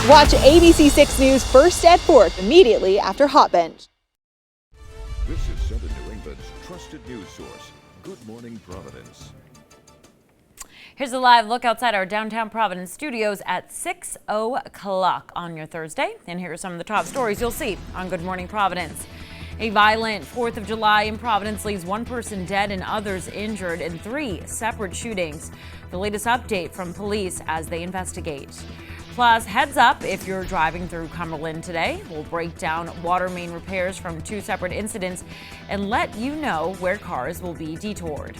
Watch ABC 6 News first at 4th immediately after Hot Bench. This is Southern New England's trusted news source, Good Morning Providence. Here's a live look outside our downtown Providence studios at 6 o'clock on your Thursday. And here are some of the top stories you'll see on Good Morning Providence. A violent 4th of July in Providence leaves one person dead and others injured in 3 separate shootings. The latest update from police as they investigate. Plus, heads up if you're driving through Cumberland today. We'll break down water main repairs from 2 separate incidents and let you know where cars will be detoured.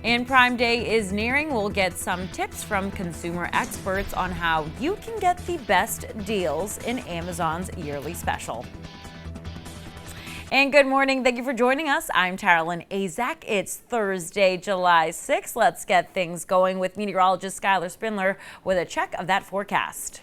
And Prime Day is nearing. We'll get some tips from consumer experts on how you can get the best deals in Amazon's yearly special. And good morning. Thank you for joining us. I'm Taralyn Azak. It's Thursday, July 6th. Let's get things going with meteorologist Skylar Spindler with a check of that forecast.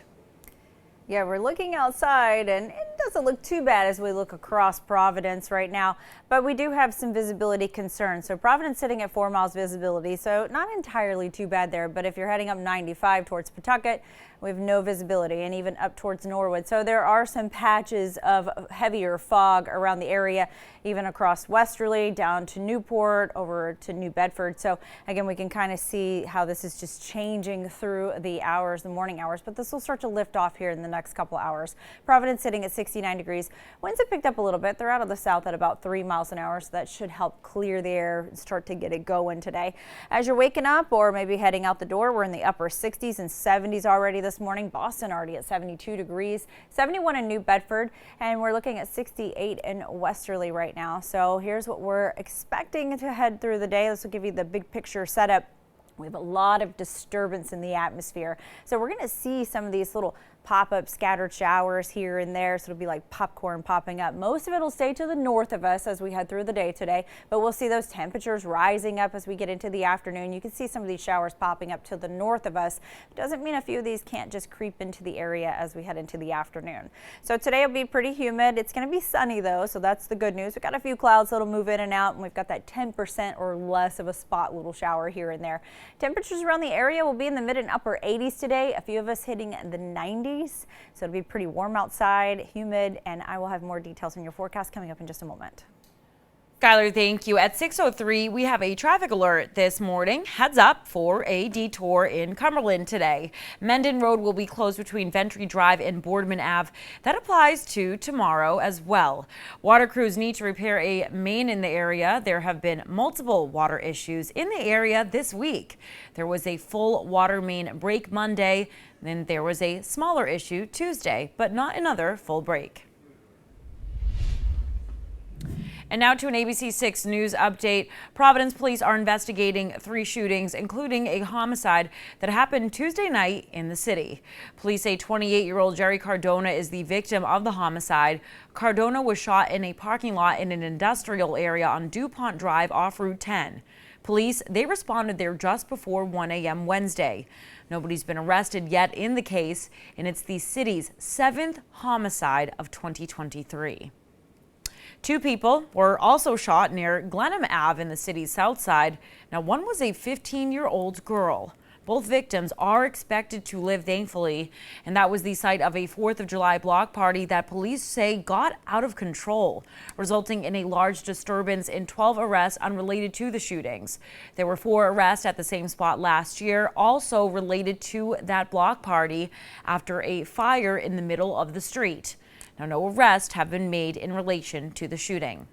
Yeah, we're looking outside and it doesn't look too bad as we look across Providence right now, but we do have some visibility concerns. So Providence sitting at 4 miles visibility, so not entirely too bad there, but if you're heading up 95 towards Pawtucket, we have no visibility, and even up towards Norwood. So there are some patches of heavier fog around the area, even across Westerly, down to Newport, over to New Bedford. So again, we can kind of see how this is just changing through the hours, the morning hours, but this will start to lift off here in the next couple hours. Providence sitting at 69 degrees. Winds have picked up a little bit. They're out of the south at about 3 miles an hour, so that should help clear the air and start to get it going today. As you're waking up or maybe heading out the door, we're in the upper 60s and 70s already this morning. Boston already at 72 degrees, 71 in New Bedford, and we're looking at 68 in Westerly right now. So here's what we're expecting to head through the day. This will give you the big picture setup. We have a lot of disturbance in the atmosphere. So we're going to see some of these little pop-up scattered showers here and there, so it'll be like popcorn popping up. Most of it will stay to the north of us as we head through the day today, but we'll see those temperatures rising up as we get into the afternoon. You can see some of these showers popping up to the north of us. It doesn't mean a few of these can't just creep into the area as we head into the afternoon. So today will be pretty humid. It's going to be sunny though, so that's the good news. We've got a few clouds that'll move in and out, and we've got that 10% or less of a spot little shower here and there. Temperatures around the area will be in the mid and upper 80s today. A few of us hitting the 90s. So it'll be pretty warm outside, humid, and I will have more details on your forecast coming up in just a moment. Skylar, thank you. At 6:03, we have a traffic alert this morning. Heads up for a detour in Cumberland today. Mendon Road will be closed between Ventry Drive and Boardman Ave. That applies to tomorrow as well. Water crews need to repair a main in the area. There have been multiple water issues in the area this week. There was a full water main break Monday. Then there was a smaller issue Tuesday, but not another full break. And now to an ABC 6 News update. Providence police are investigating 3 shootings, including a homicide that happened Tuesday night in the city. Police say 28-year-old Jerry Cardona is the victim of the homicide. Cardona was shot in a parking lot in an industrial area on DuPont Drive off Route 10. Police, they responded there just before 1 a.m. Wednesday. Nobody's been arrested yet in the case, and it's the city's 7th homicide of 2023. 2 people were also shot near Glenham Ave in the city's south side. Now, one was a 15-year-old girl. Both victims are expected to live, thankfully, and that was the site of a 4th of July block party that police say got out of control, resulting in a large disturbance and 12 arrests unrelated to the shootings. There were 4 arrests at the same spot last year, also related to that block party after a fire in the middle of the street. Now, no arrests have been made in relation to the shooting.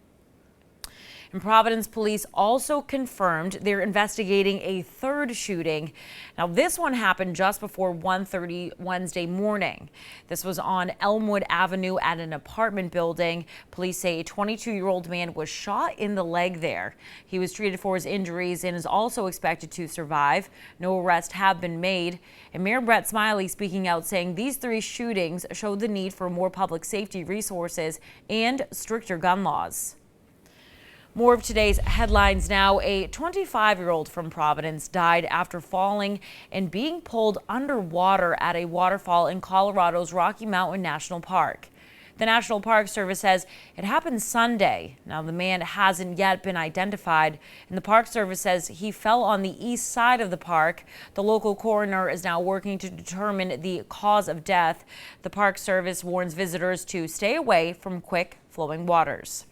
And Providence police also confirmed they're investigating a 3rd shooting. Now, this one happened just before 1:30 Wednesday morning. This was on Elmwood Avenue at an apartment building. Police say a 22-year-old man was shot in the leg there. He was treated for his injuries and is also expected to survive. No arrests have been made. And Mayor Brett Smiley speaking out, saying these 3 shootings show the need for more public safety resources and stricter gun laws. More of today's headlines now. A 25-year-old from Providence died after falling and being pulled underwater at a waterfall in Colorado's Rocky Mountain National Park. The National Park Service says it happened Sunday. Now, the man hasn't yet been identified, and the Park Service says he fell on the east side of the park. The local coroner is now working to determine the cause of death. The Park Service warns visitors to stay away from quick flowing waters.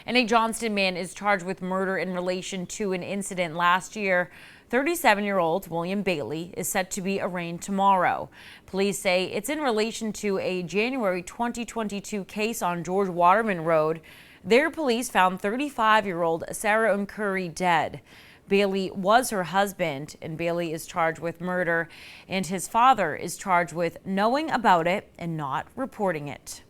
And a Johnston man is charged with murder in relation to an incident last year. 37-year-old William Bailey is set to be arraigned tomorrow. Police say it's in relation to a January 2022 case on George Waterman Road. There, police found 35-year-old Sarah Uncurry dead. Bailey was her husband, and Bailey is charged with murder, and his father is charged with knowing about it and not reporting it.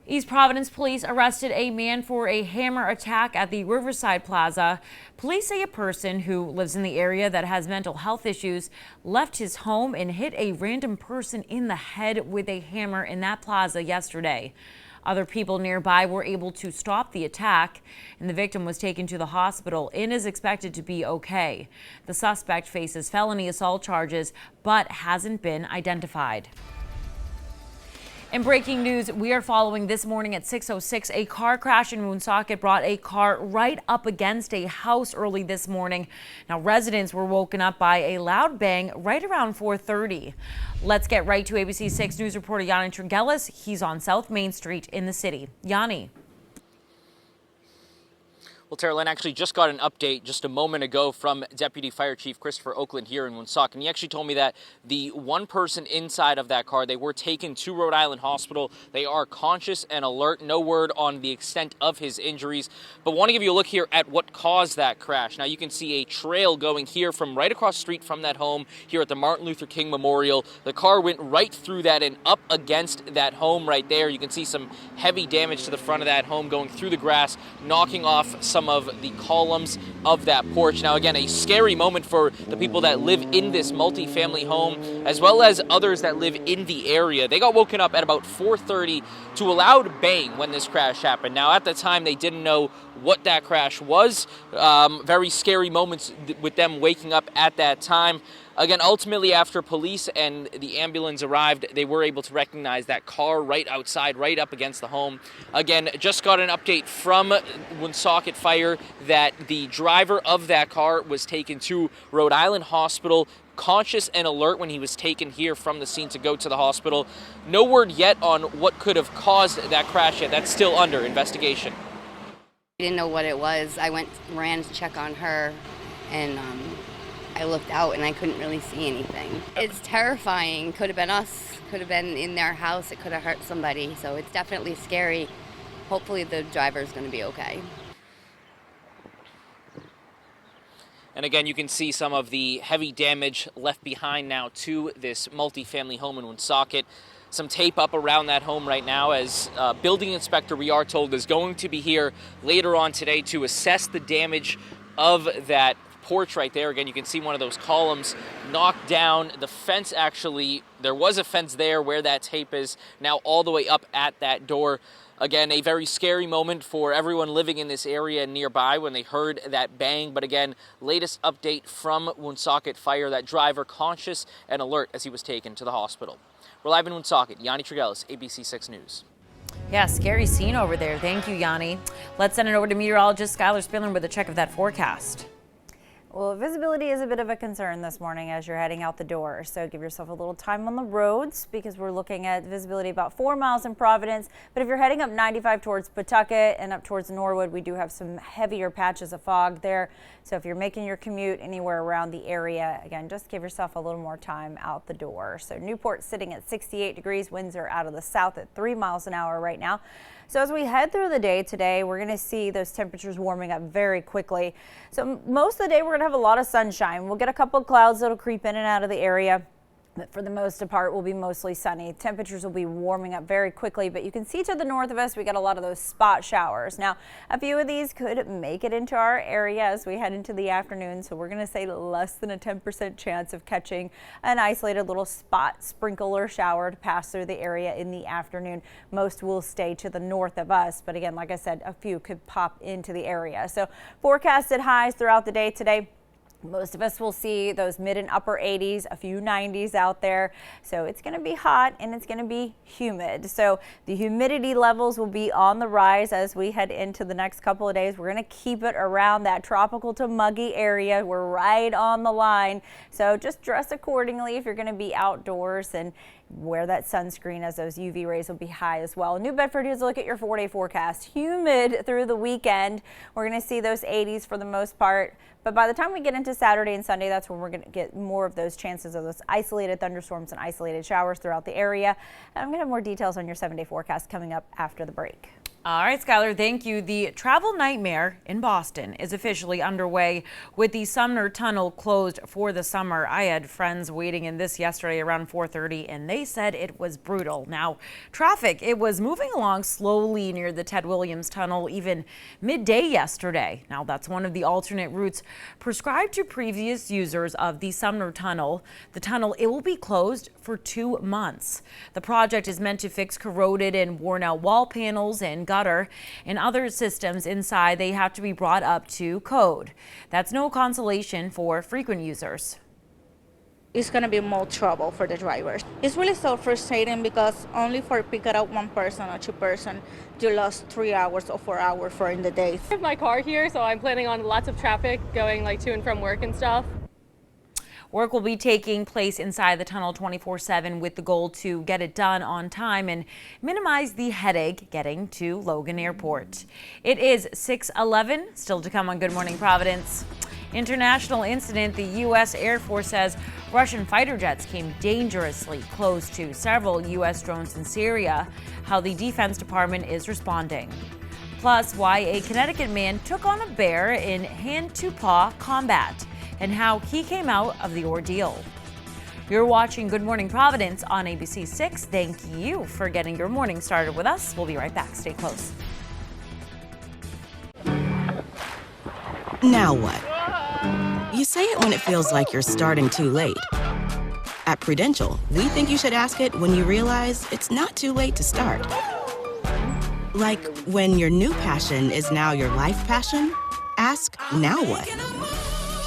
East Providence police arrested a man for a hammer attack at the Riverside Plaza. Police say a person who lives in the area that has mental health issues left his home and hit a random person in the head with a hammer in that plaza yesterday. Other people nearby were able to stop the attack, and the victim was taken to the hospital and is expected to be okay. The suspect faces felony assault charges but hasn't been identified. In breaking news, we are following this morning at 6:06. A car crash in Woonsocket brought a car right up against a house early this morning. Now, residents were woken up by a loud bang right around 4:30. Let's get right to ABC 6 News reporter Yanni Trigelis. He's on South Main Street in the city. Yanni. Well, Tara Lynn actually just got an update just a moment ago from Deputy Fire Chief Christopher Oakland here in Woonsocket. And he actually told me that the one person inside of that car, they were taken to Rhode Island Hospital. They are conscious and alert. No word on the extent of his injuries. But want to give you a look here at what caused that crash. Now, you can see a trail going here from right across the street from that home here at the Martin Luther King Memorial. The car went right through that and up against that home right there. You can see some heavy damage to the front of that home going through the grass, knocking off some of the columns of that porch. Now, again, a scary moment for the people that live in this multi-family home, as well as others that live in the area. They got woken up at about 4:30 to a loud bang when this crash happened. Now, at the time, they didn't know what that crash was. Very scary moments with them waking up at that time. Again, ultimately, after police and the ambulance arrived, they were able to recognize that car right outside, right up against the home. Again, just got an update from Woonsocket Fire that the driver of that car was taken to Rhode Island Hospital, conscious and alert when he was taken here from the scene to go to the hospital. No word yet on what could have caused that crash yet. That's still under investigation. I didn't know what it was. I ran to check on her, and I looked out and I couldn't really see anything. It's terrifying. Could have been us, could have been in their house, it could have hurt somebody. So it's definitely scary. Hopefully the driver's going to be okay. And again, you can see some of the heavy damage left behind now to this multi-family home in Woonsocket. Some tape up around that home right now, as building inspector, we are told, is going to be here later on today to assess the damage of that porch right there. Again, you can see one of those columns knocked down. The fence, actually, there was a fence there where that tape is, now all the way up at that door. Again, a very scary moment for everyone living in this area nearby when they heard that bang. But again, latest update from Woonsocket Fire, that driver conscious and alert as he was taken to the hospital. We're live in Woonsocket. Yanni Trigelis, ABC 6 News. Yeah, scary scene over there. Thank you, Yanni. Let's send it over to meteorologist Skylar Spindler with a check of that forecast. Well, visibility is a bit of a concern this morning as you're heading out the door. So give yourself a little time on the roads, because we're looking at visibility about 4 miles in Providence. But if you're heading up 95 towards Pawtucket and up towards Norwood, we do have some heavier patches of fog there. So if you're making your commute anywhere around the area, again, just give yourself a little more time out the door. So Newport sitting at 68 degrees. Winds are out of the south at 3 miles an hour right now. So as we head through the day today, we're going to see those temperatures warming up very quickly. So most of the day, we're going to have a lot of sunshine. We'll get a couple of clouds that'll creep in and out of the area. But for the most part, will be mostly sunny. Temperatures will be warming up very quickly, but you can see to the north of us, we got a lot of those spot showers. Now, a few of these could make it into our area as we head into the afternoon, so we're going to say less than a 10% chance of catching an isolated little spot sprinkle or shower to pass through the area in the afternoon. Most will stay to the north of us, but again, like I said, a few could pop into the area. So forecasted highs throughout the day today. Most of us will see those mid and upper 80s, a few 90s out there. So it's going to be hot and it's going to be humid. So the humidity levels will be on the rise as we head into the next couple of days. We're going to keep it around that tropical to muggy area. We're right on the line. So just dress accordingly if you're going to be outdoors, and wear that sunscreen as those UV rays will be high as well. New Bedford, here's a look at your 4-day forecast. Humid through the weekend. We're going to see those 80s for the most part. But by the time we get into Saturday and Sunday, that's when we're going to get more of those chances of those isolated thunderstorms and isolated showers throughout the area. And I'm going to have more details on your 7-day forecast coming up after the break. All right, Skylar, thank you. The travel nightmare in Boston is officially underway with the Sumner Tunnel closed for the summer. I had friends waiting in this yesterday around 4:30, and they said it was brutal. Now, traffic, it was moving along slowly near the Ted Williams Tunnel even midday yesterday. Now, that's one of the alternate routes prescribed to previous users of the Sumner Tunnel. The tunnel, it will be closed for 2 months. The project is meant to fix corroded and worn out wall panels and gutter and other systems inside. They have to be brought up to code. That's no consolation for frequent users. It's going to be more trouble for the drivers. It's really so frustrating because only for picking up one person or two person, you lost 3 hours or 4 hours for in the day. I have my car here, so I'm planning on lots of traffic going like to and from work and stuff. Work will be taking place inside the tunnel 24/7 with the goal to get it done on time and minimize the headache getting to Logan Airport. It is 6:11, still to come on Good Morning Providence. International incident. The U.S. Air Force says Russian fighter jets came dangerously close to several U.S. drones in Syria. How the Defense Department is responding. Plus, why a Connecticut man took on a bear in hand-to-paw combat, and how he came out of the ordeal. You're watching Good Morning Providence on ABC 6. Thank you for getting your morning started with us. We'll be right back. Stay close. Now what? You say it when it feels like you're starting too late. At Prudential, we think you should ask it when you realize it's not too late to start. Like when your new passion is now your life passion, ask now what?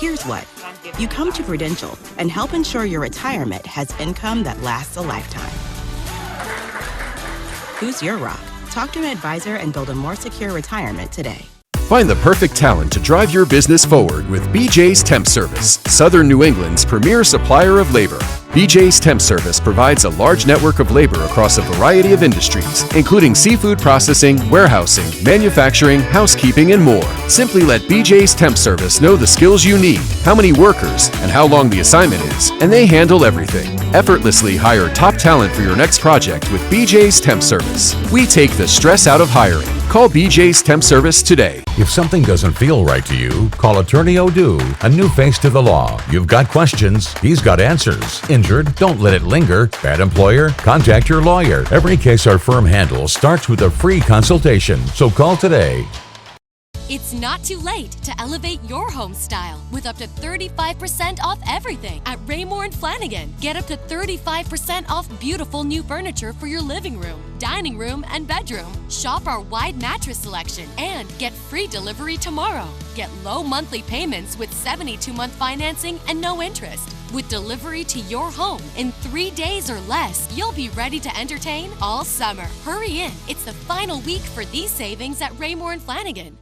Here's what. You come to Prudential and help ensure your retirement has income that lasts a lifetime. Who's your rock? Talk to an advisor and build a more secure retirement today. Find the perfect talent to drive your business forward with BJ's Temp Service, Southern New England's premier supplier of labor. BJ's Temp Service provides a large network of labor across a variety of industries, including seafood processing, warehousing, manufacturing, housekeeping, and more. Simply let BJ's Temp Service know the skills you need, how many workers, and how long the assignment is, and they handle everything. Effortlessly hire top talent for your next project with BJ's Temp Service. We take the stress out of hiring. Call BJ's Temp Service today. If something doesn't feel right to you, call Attorney O'Due, a new face to the law. You've got questions, he's got answers. Injured? Don't let it linger. Bad employer? Contact your lawyer. Every case our firm handles starts with a free consultation, so call today. It's not too late to elevate your home style with up to 35% off everything at Raymore & Flanigan. Get up to 35% off beautiful new furniture for your living room, dining room, and bedroom. Shop our wide mattress selection and get free delivery tomorrow. Get low monthly payments with 72-month financing and no interest. With delivery to your home in 3 days or less, you'll be ready to entertain all summer. Hurry in. It's the final week for these savings at Raymore & Flanigan.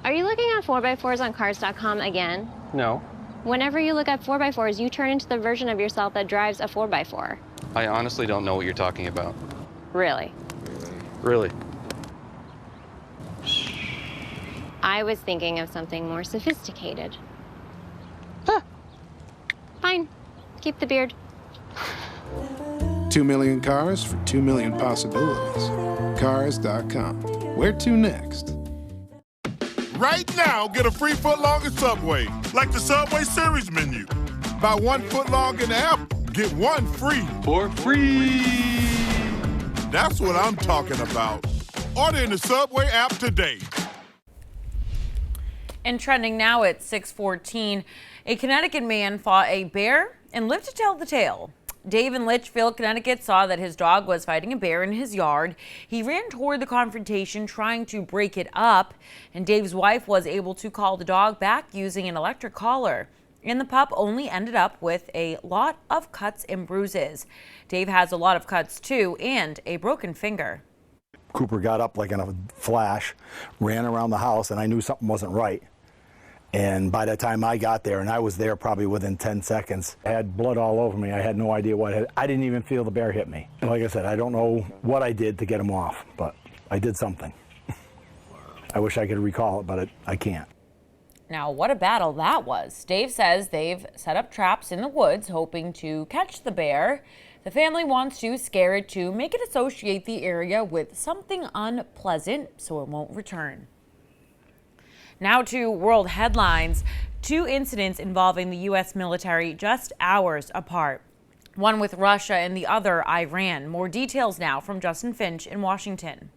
Are you looking at 4x4s on Cars.com again? No. Whenever you look at 4x4s, you turn into the version of yourself that drives a 4x4. I honestly don't know what you're talking about. Really? Really? I was thinking of something more sophisticated. Huh. Fine. Keep the beard. 2 million cars for 2 million possibilities. Cars.com. Where to next? Right now, get a free footlong at Subway, like the Subway Series menu. Buy 1 footlong in the app, get 1 free. For free! That's what I'm talking about. Order in the Subway app today. And trending now at 6:14, a Connecticut man fought a bear and lived to tell the tale. Dave in Litchfield, Connecticut saw that his dog was fighting a bear in his yard. He ran toward the confrontation, trying to break it up, and Dave's wife was able to call the dog back using an electric collar. And the pup only ended up with a lot of cuts and bruises. Dave has a lot of cuts too, and a broken finger. Cooper got up like in a flash, ran around the house, and I knew something wasn't right. And by the time I got there, and I was there probably within 10 seconds, I had blood all over me. I had no idea what I didn't even feel the bear hit me. And like I said, I don't know what I did to get him off, but I did something. I wish I could recall it, but I can't. Now, what a battle that was. Dave says they've set up traps in the woods, hoping to catch the bear. The family wants to scare it to make it associate the area with something unpleasant so it won't return. Now to world headlines. 2 incidents involving the U.S. military just hours apart. One with Russia and the other Iran. More details now from Justin Finch in Washington.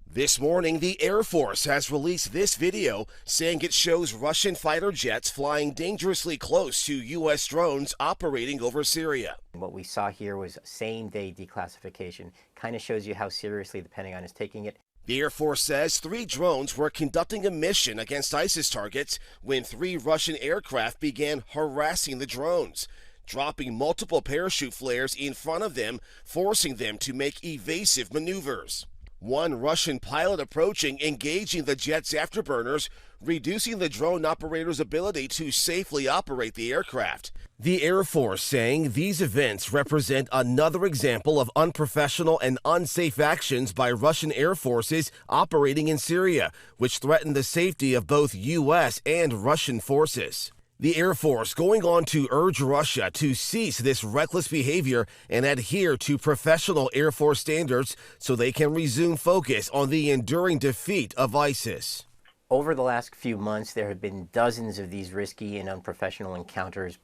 This morning, the Air Force has released this video saying it shows Russian fighter jets flying dangerously close to U.S. drones operating over Syria. What we saw here was same-day declassification. Kind of shows you how seriously the Pentagon is taking it. The Air Force says 3 drones were conducting a mission against ISIS targets when 3 Russian aircraft began harassing the drones, dropping multiple parachute flares in front of them, forcing them to make evasive maneuvers. One Russian pilot approaching, engaging the jet's afterburners, reducing the drone operator's ability to safely operate the aircraft. The Air Force saying these events represent another example of unprofessional and unsafe actions by Russian air forces operating in Syria, which threaten the safety of both U.S. and Russian forces. The Air Force going on to urge Russia to cease this reckless behavior and adhere to professional Air Force standards so they can resume focus on the enduring defeat of ISIS. Over the last few months, there have been dozens of these risky and unprofessional encounters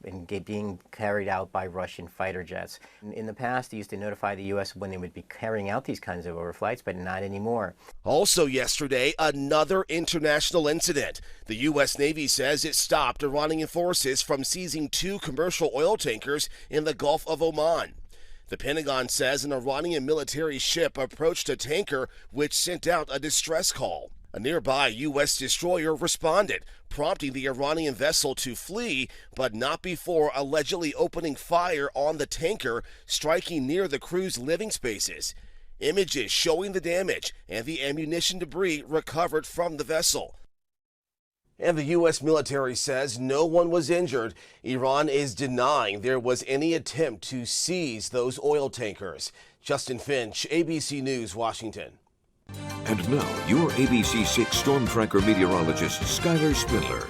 being carried out by Russian fighter jets. In the past, they used to notify the U.S. when they would be carrying out these kinds of overflights, but not anymore. Also yesterday, another international incident. The U.S. Navy says it stopped Iranian forces from seizing 2 commercial oil tankers in the Gulf of Oman. The Pentagon says an Iranian military ship approached a tanker, which sent out a distress call. A nearby U.S. destroyer responded, prompting the Iranian vessel to flee, but not before allegedly opening fire on the tanker, striking near the crew's living spaces. Images showing the damage and the ammunition debris recovered from the vessel. And the U.S. military says no one was injured. Iran is denying there was any attempt to seize those oil tankers. Justin Finch, ABC News, Washington. And now, your ABC 6 Storm Tracker meteorologist, Skylar Spindler.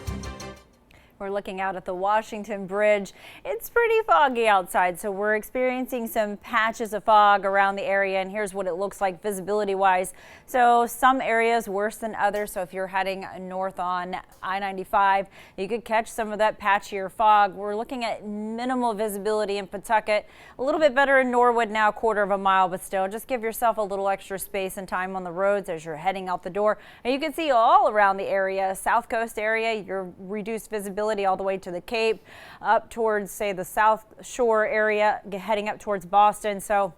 We're looking out at the Washington Bridge. It's pretty foggy outside, so we're experiencing some patches of fog around the area, and here's what it looks like visibility-wise. So some areas worse than others, so if you're heading north on I-95, you could catch some of that patchier fog. We're looking at minimal visibility in Pawtucket, a little bit better in Norwood now, 1/4 mile, but still just give yourself a little extra space and time on the roads as you're heading out the door. And you can see all around the area, South Coast area, your reduced visibility all the way to the Cape, up towards, say, the South Shore area, heading up towards Boston. So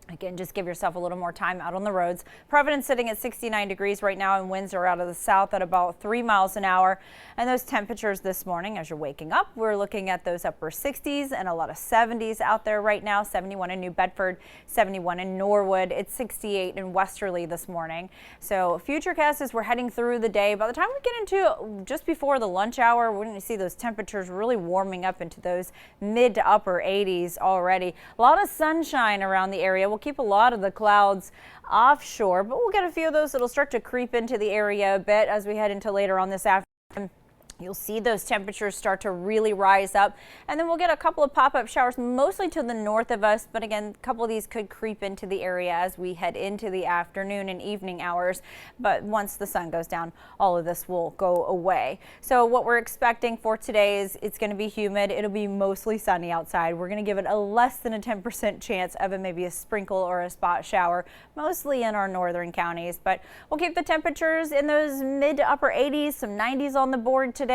again, just give yourself a little more time out on the roads. Providence sitting at 69 degrees right now, and winds are out of the south at about 3 miles an hour. And those temperatures this morning, as you're waking up, we're looking at those upper 60s and a lot of 70s out there right now. 71 in New Bedford, 71 in Norwood. It's 68 in Westerly this morning. So Futurecast, as we're heading through the day, by the time we get into just before the lunch hour, we're going to see those temperatures really warming up into those mid to upper 80s already. A lot of sunshine around the area. We'll keep a lot of the clouds offshore, but we'll get a few of those that'll start to creep into the area a bit as we head into later on this afternoon. You'll see those temperatures start to really rise up, and then we'll get a couple of pop-up showers mostly to the north of us, but again, a couple of these could creep into the area as we head into the afternoon and evening hours. But once the sun goes down, all of this will go away. So what we're expecting for today is it's going to be humid. It'll be mostly sunny outside. We're going to give it a less than a 10% chance of maybe a sprinkle or a spot shower, mostly in our northern counties. But we'll keep the temperatures in those mid to upper 80s, some 90s on the board today.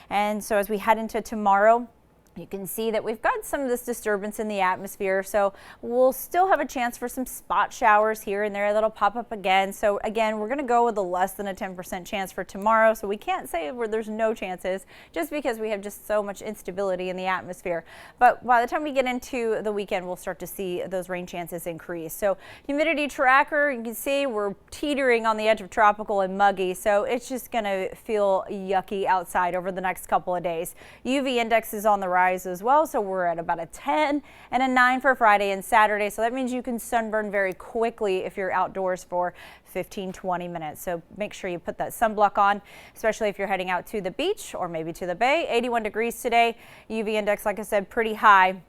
And so as we head into tomorrow, You can see that we've got some of this disturbance in the atmosphere, so we'll still have a chance for some spot showers here and there that'll pop up again. So again, we're going to go with a less than a 10% chance for tomorrow, so we can't say where there's no chances just because we have just so much instability in the atmosphere. But by the time we get into the weekend, we'll start to see those rain chances increase. So humidity tracker, you can see we're teetering on the edge of tropical and muggy, so it's just going to feel yucky outside over the next couple of days. UV index is on the rise as well, so we're at about a 10 and a 9 for Friday and Saturday, so that means you can sunburn very quickly if you're outdoors for 15-20 minutes. So make sure you put that sunblock on, especially if you're heading out to the beach or maybe to the bay. 81 degrees today. UV index, like I said, pretty high.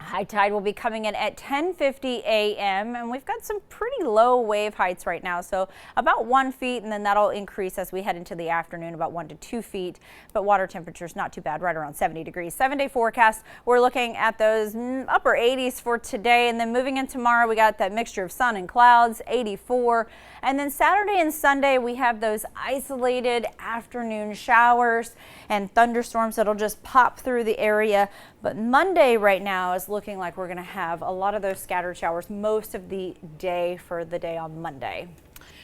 High tide will be coming in at 10:50 a.m. and we've got some pretty low wave heights right now, so about 1 feet, and then that'll increase as we head into the afternoon, about 1 to 2 feet. But water temperatures not too bad, right around 70 degrees. 7-day forecast, we're looking at those upper 80s for today, and then moving in tomorrow, we got that mixture of sun and clouds, 84. And then Saturday and Sunday, we have those isolated afternoon showers and thunderstorms that'll just pop through the area. But Monday right now is looking like we're going to have a lot of those scattered showers most of the day for the day on Monday.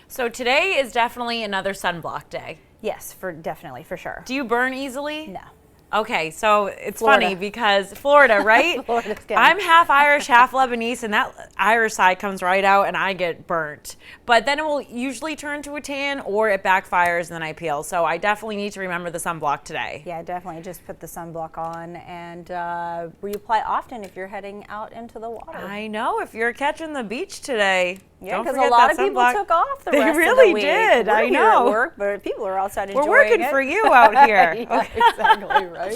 So today is definitely another sunblock day. Yes, definitely, for sure. Do you burn easily? No. Okay, so it's Florida. funny because Florida, right? Florida's good. I'm half Irish, half Lebanese, and that Irish side comes right out and I get burnt. But then it will usually turn to a tan or it backfires and then I peel. So I definitely need to remember the sunblock today. Yeah, definitely. Just put the sunblock on and reapply often if you're heading out into the water. I know, if you're catching the beach today. Yeah, don't because a forget lot that of people sunblock. took off the They rest really of the week. did. We're I here know. at work, but people are outside enjoying it. We're working for you out here. Yeah, exactly, right?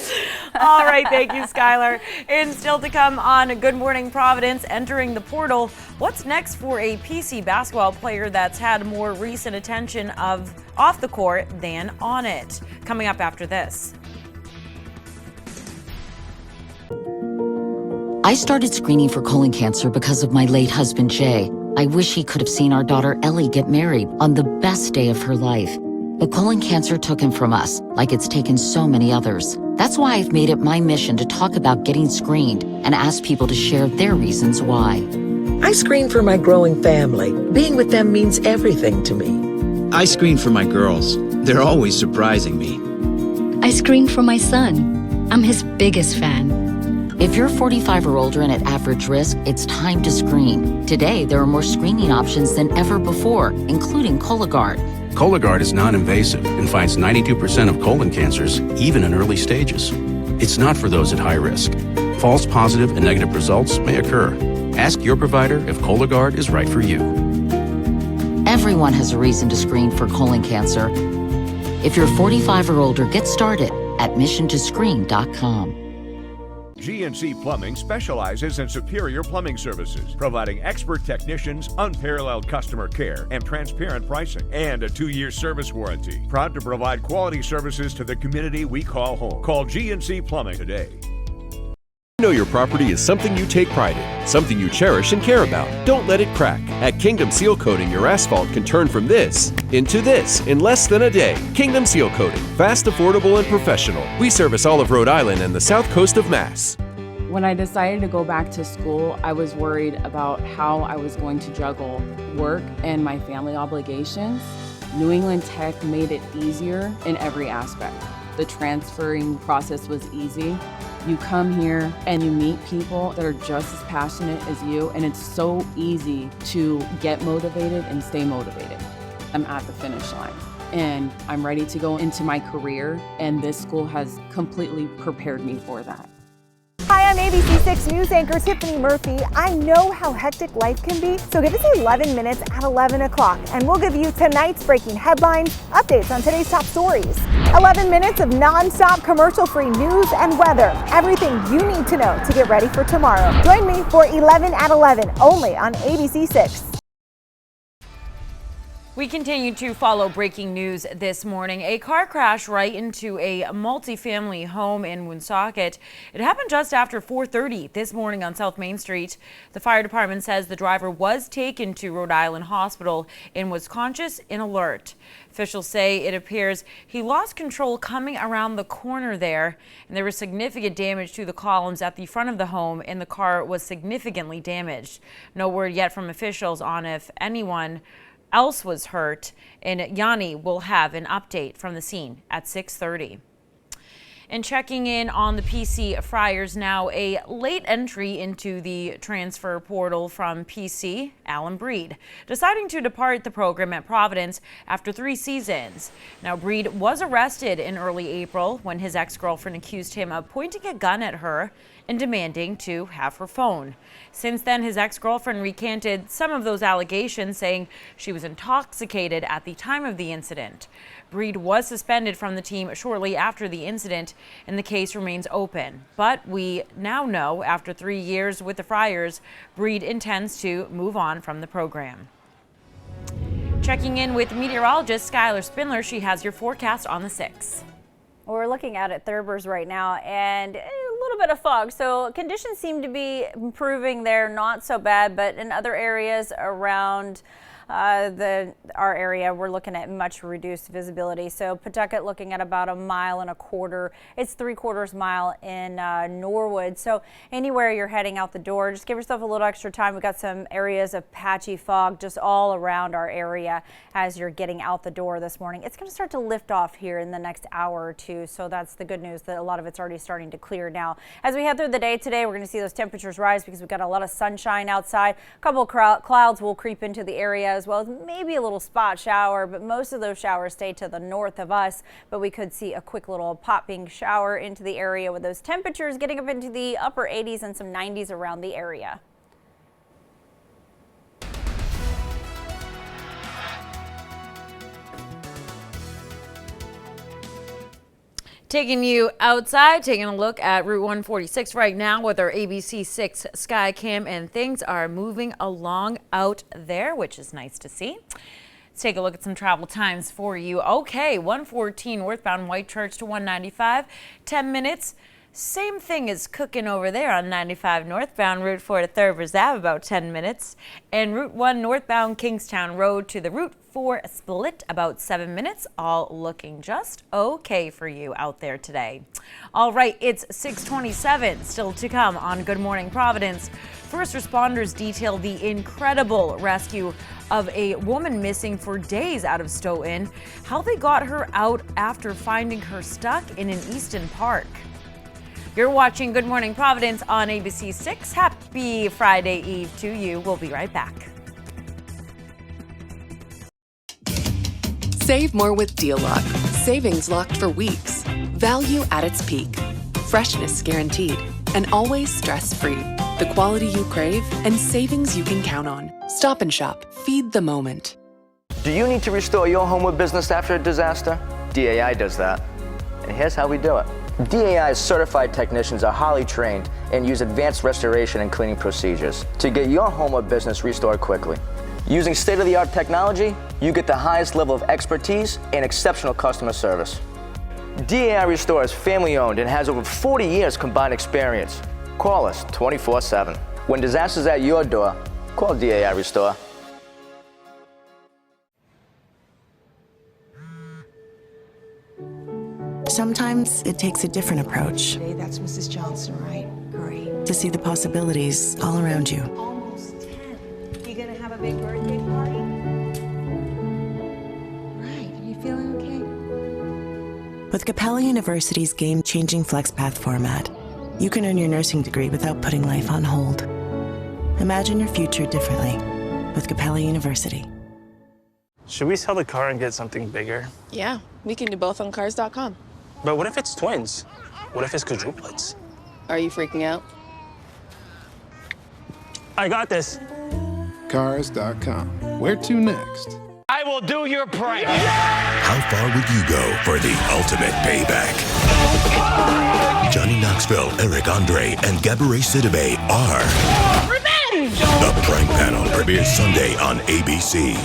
All right, thank you, Skylar. And still to come on Good Morning Providence, entering the portal, what's next for a PC basketball player that's had more recent attention off the court than on it? Coming up after this. I started screening for colon cancer because of my late husband, Jay. I wish he could have seen our daughter Ellie get married on the best day of her life. But colon cancer took him from us, like it's taken so many others. That's why I've made it my mission to talk about getting screened and ask people to share their reasons why. I screen for my growing family. Being with them means everything to me. I screen for my girls. They're always surprising me. I screen for my son. I'm his biggest fan. If you're 45 or older and at average risk, it's time to screen. Today, there are more screening options than ever before, including Cologuard. Cologuard is non-invasive and finds 92% of colon cancers, even in early stages. It's not for those at high risk. False positive and negative results may occur. Ask your provider if Cologuard is right for you. Everyone has a reason to screen for colon cancer. If you're 45 or older, get started at missiontoscreen.com. GNC Plumbing specializes in superior plumbing services, providing expert technicians, unparalleled customer care, and transparent pricing, and a 2-year service warranty. Proud to provide quality services to the community we call home. Call GNC Plumbing today. You know your property is something you take pride in, something you cherish and care about. Don't let it crack. At Kingdom Seal Coating, your asphalt can turn from this into this in less than a day. Kingdom Seal Coating, fast, affordable, and professional. We service all of Rhode Island and the south coast of Mass. When I decided to go back to school, I was worried about how I was going to juggle work and my family obligations. New England Tech made it easier in every aspect. The transferring process was easy. You come here and you meet people that are just as passionate as you, and it's so easy to get motivated and stay motivated. I'm at the finish line and I'm ready to go into my career, and this school has completely prepared me for that. Hi, I'm ABC6 News anchor Tiffany Murphy. I know how hectic life can be, so give us 11 minutes at 11 o'clock and we'll give you tonight's breaking headlines, updates on today's top stories. 11 minutes of non-stop commercial-free news and weather. Everything you need to know to get ready for tomorrow. Join me for 11 at 11, only on ABC6. We continue to follow breaking news this morning. A car crash right into a multifamily home in Woonsocket. It happened just after 4:30 this morning on South Main Street. The fire department says the driver was taken to Rhode Island Hospital and was conscious and alert. Officials say it appears he lost control coming around the corner there, and there was significant damage to the columns at the front of the home, and the car was significantly damaged. No word yet from officials on if anyone else was hurt, and Yanni will have an update from the scene at 6:30. And checking in on the PC Friars now, a late entry into the transfer portal from PC, Alan Breed, deciding to depart the program at Providence after 3 seasons. Now, Breed was arrested in early April when his ex-girlfriend accused him of pointing a gun at her and demanding to have her phone. Since then, his ex-girlfriend recanted some of those allegations, saying she was intoxicated at the time of the incident. Breed was suspended from the team shortly after the incident, and the case remains open. But we now know, after 3 years with the Friars, Breed intends to move on from the program. Checking in with meteorologist Skylar Spindler, she has your forecast on the 6th. We're looking out at Thurber's right now, and a little bit of fog, so conditions seem to be improving there, not so bad, but in other areas around our area, we're looking at much reduced visibility. So Pawtucket looking at about 1.25 miles. It's 3/4 mile in Norwood. So anywhere you're heading out the door, just give yourself a little extra time. We've got some areas of patchy fog just all around our area as you're getting out the door this morning. It's going to start to lift off here in the next hour or two. So that's the good news, that a lot of it's already starting to clear now. As we head through the day today, we're going to see those temperatures rise because we've got a lot of sunshine outside. A couple of clouds will creep into the area, as well as maybe a little spot shower, but most of those showers stay to the north of us. But we could see a quick little popping shower into the area with those temperatures getting up into the upper 80s and some 90s around the area. Taking you outside, taking a look at Route 146 right now with our ABC6 sky cam, and things are moving along out there, which is nice to see. Let's take a look at some travel times for you. Okay, 114 northbound Whitechurch to 195, 10 minutes. Same thing as cooking over there on 95 northbound Route 4 to Thurber's Ave, about 10 minutes. And Route 1 northbound Kingstown Road to the Route 4 split, about 7 minutes. All looking just okay for you out there today. All right, it's 6:27. Still to come on Good Morning Providence. First responders detail the incredible rescue of a woman missing for days out of Stoughton, how they got her out after finding her stuck in an Easton Park. You're watching Good Morning Providence on ABC6. Happy Friday Eve to you. We'll be right back. Save more with Deal Lock. Savings locked for weeks. Value at its peak. Freshness guaranteed. And always stress-free. The quality you crave and savings you can count on. Stop and Shop. Feed the moment. Do you need to restore your home or business after a disaster? DAI does that. And here's how we do it. DAI's certified technicians are highly trained and use advanced restoration and cleaning procedures to get your home or business restored quickly. Using state-of-the-art technology, you get the highest level of expertise and exceptional customer service. DAI Restore is family-owned and has over 40 years combined experience. Call us 24/7. When disaster's at your door, call DAI Restore. Sometimes it takes a different approach. Hey, that's Mrs. Johnson, right? Great. To see the possibilities all around you. Almost 10. You gonna have a big birthday party? Right. Are you feeling okay? With Capella University's game-changing FlexPath format, you can earn your nursing degree without putting life on hold. Imagine your future differently with Capella University. Should we sell the car and get something bigger? Yeah, we can do both on Cars.com. But what if it's twins? What if it's quadruplets? Are you freaking out? I got this. Cars.com. Where to next? I will do your prank. How far would you go for the ultimate payback? Johnny Knoxville, Eric Andre, and Gabourey Sidibe are Revenge! The Prank Panel premieres Sunday on ABC.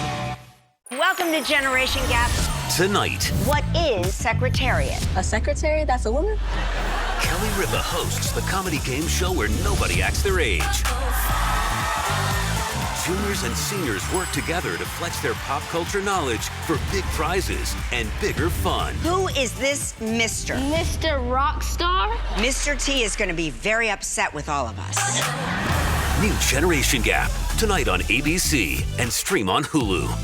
Welcome Welcome to Generation Gap. Tonight, What is Secretariat? A secretary that's a woman? Kelly Ripa hosts the comedy game show where nobody acts their age. Juniors and seniors work together to flex their pop culture knowledge for big prizes and bigger fun. Who is this Mr.? Mr. Rockstar? Mr. T is going to be very upset with all of us. New Generation Gap, tonight on ABC and stream on Hulu.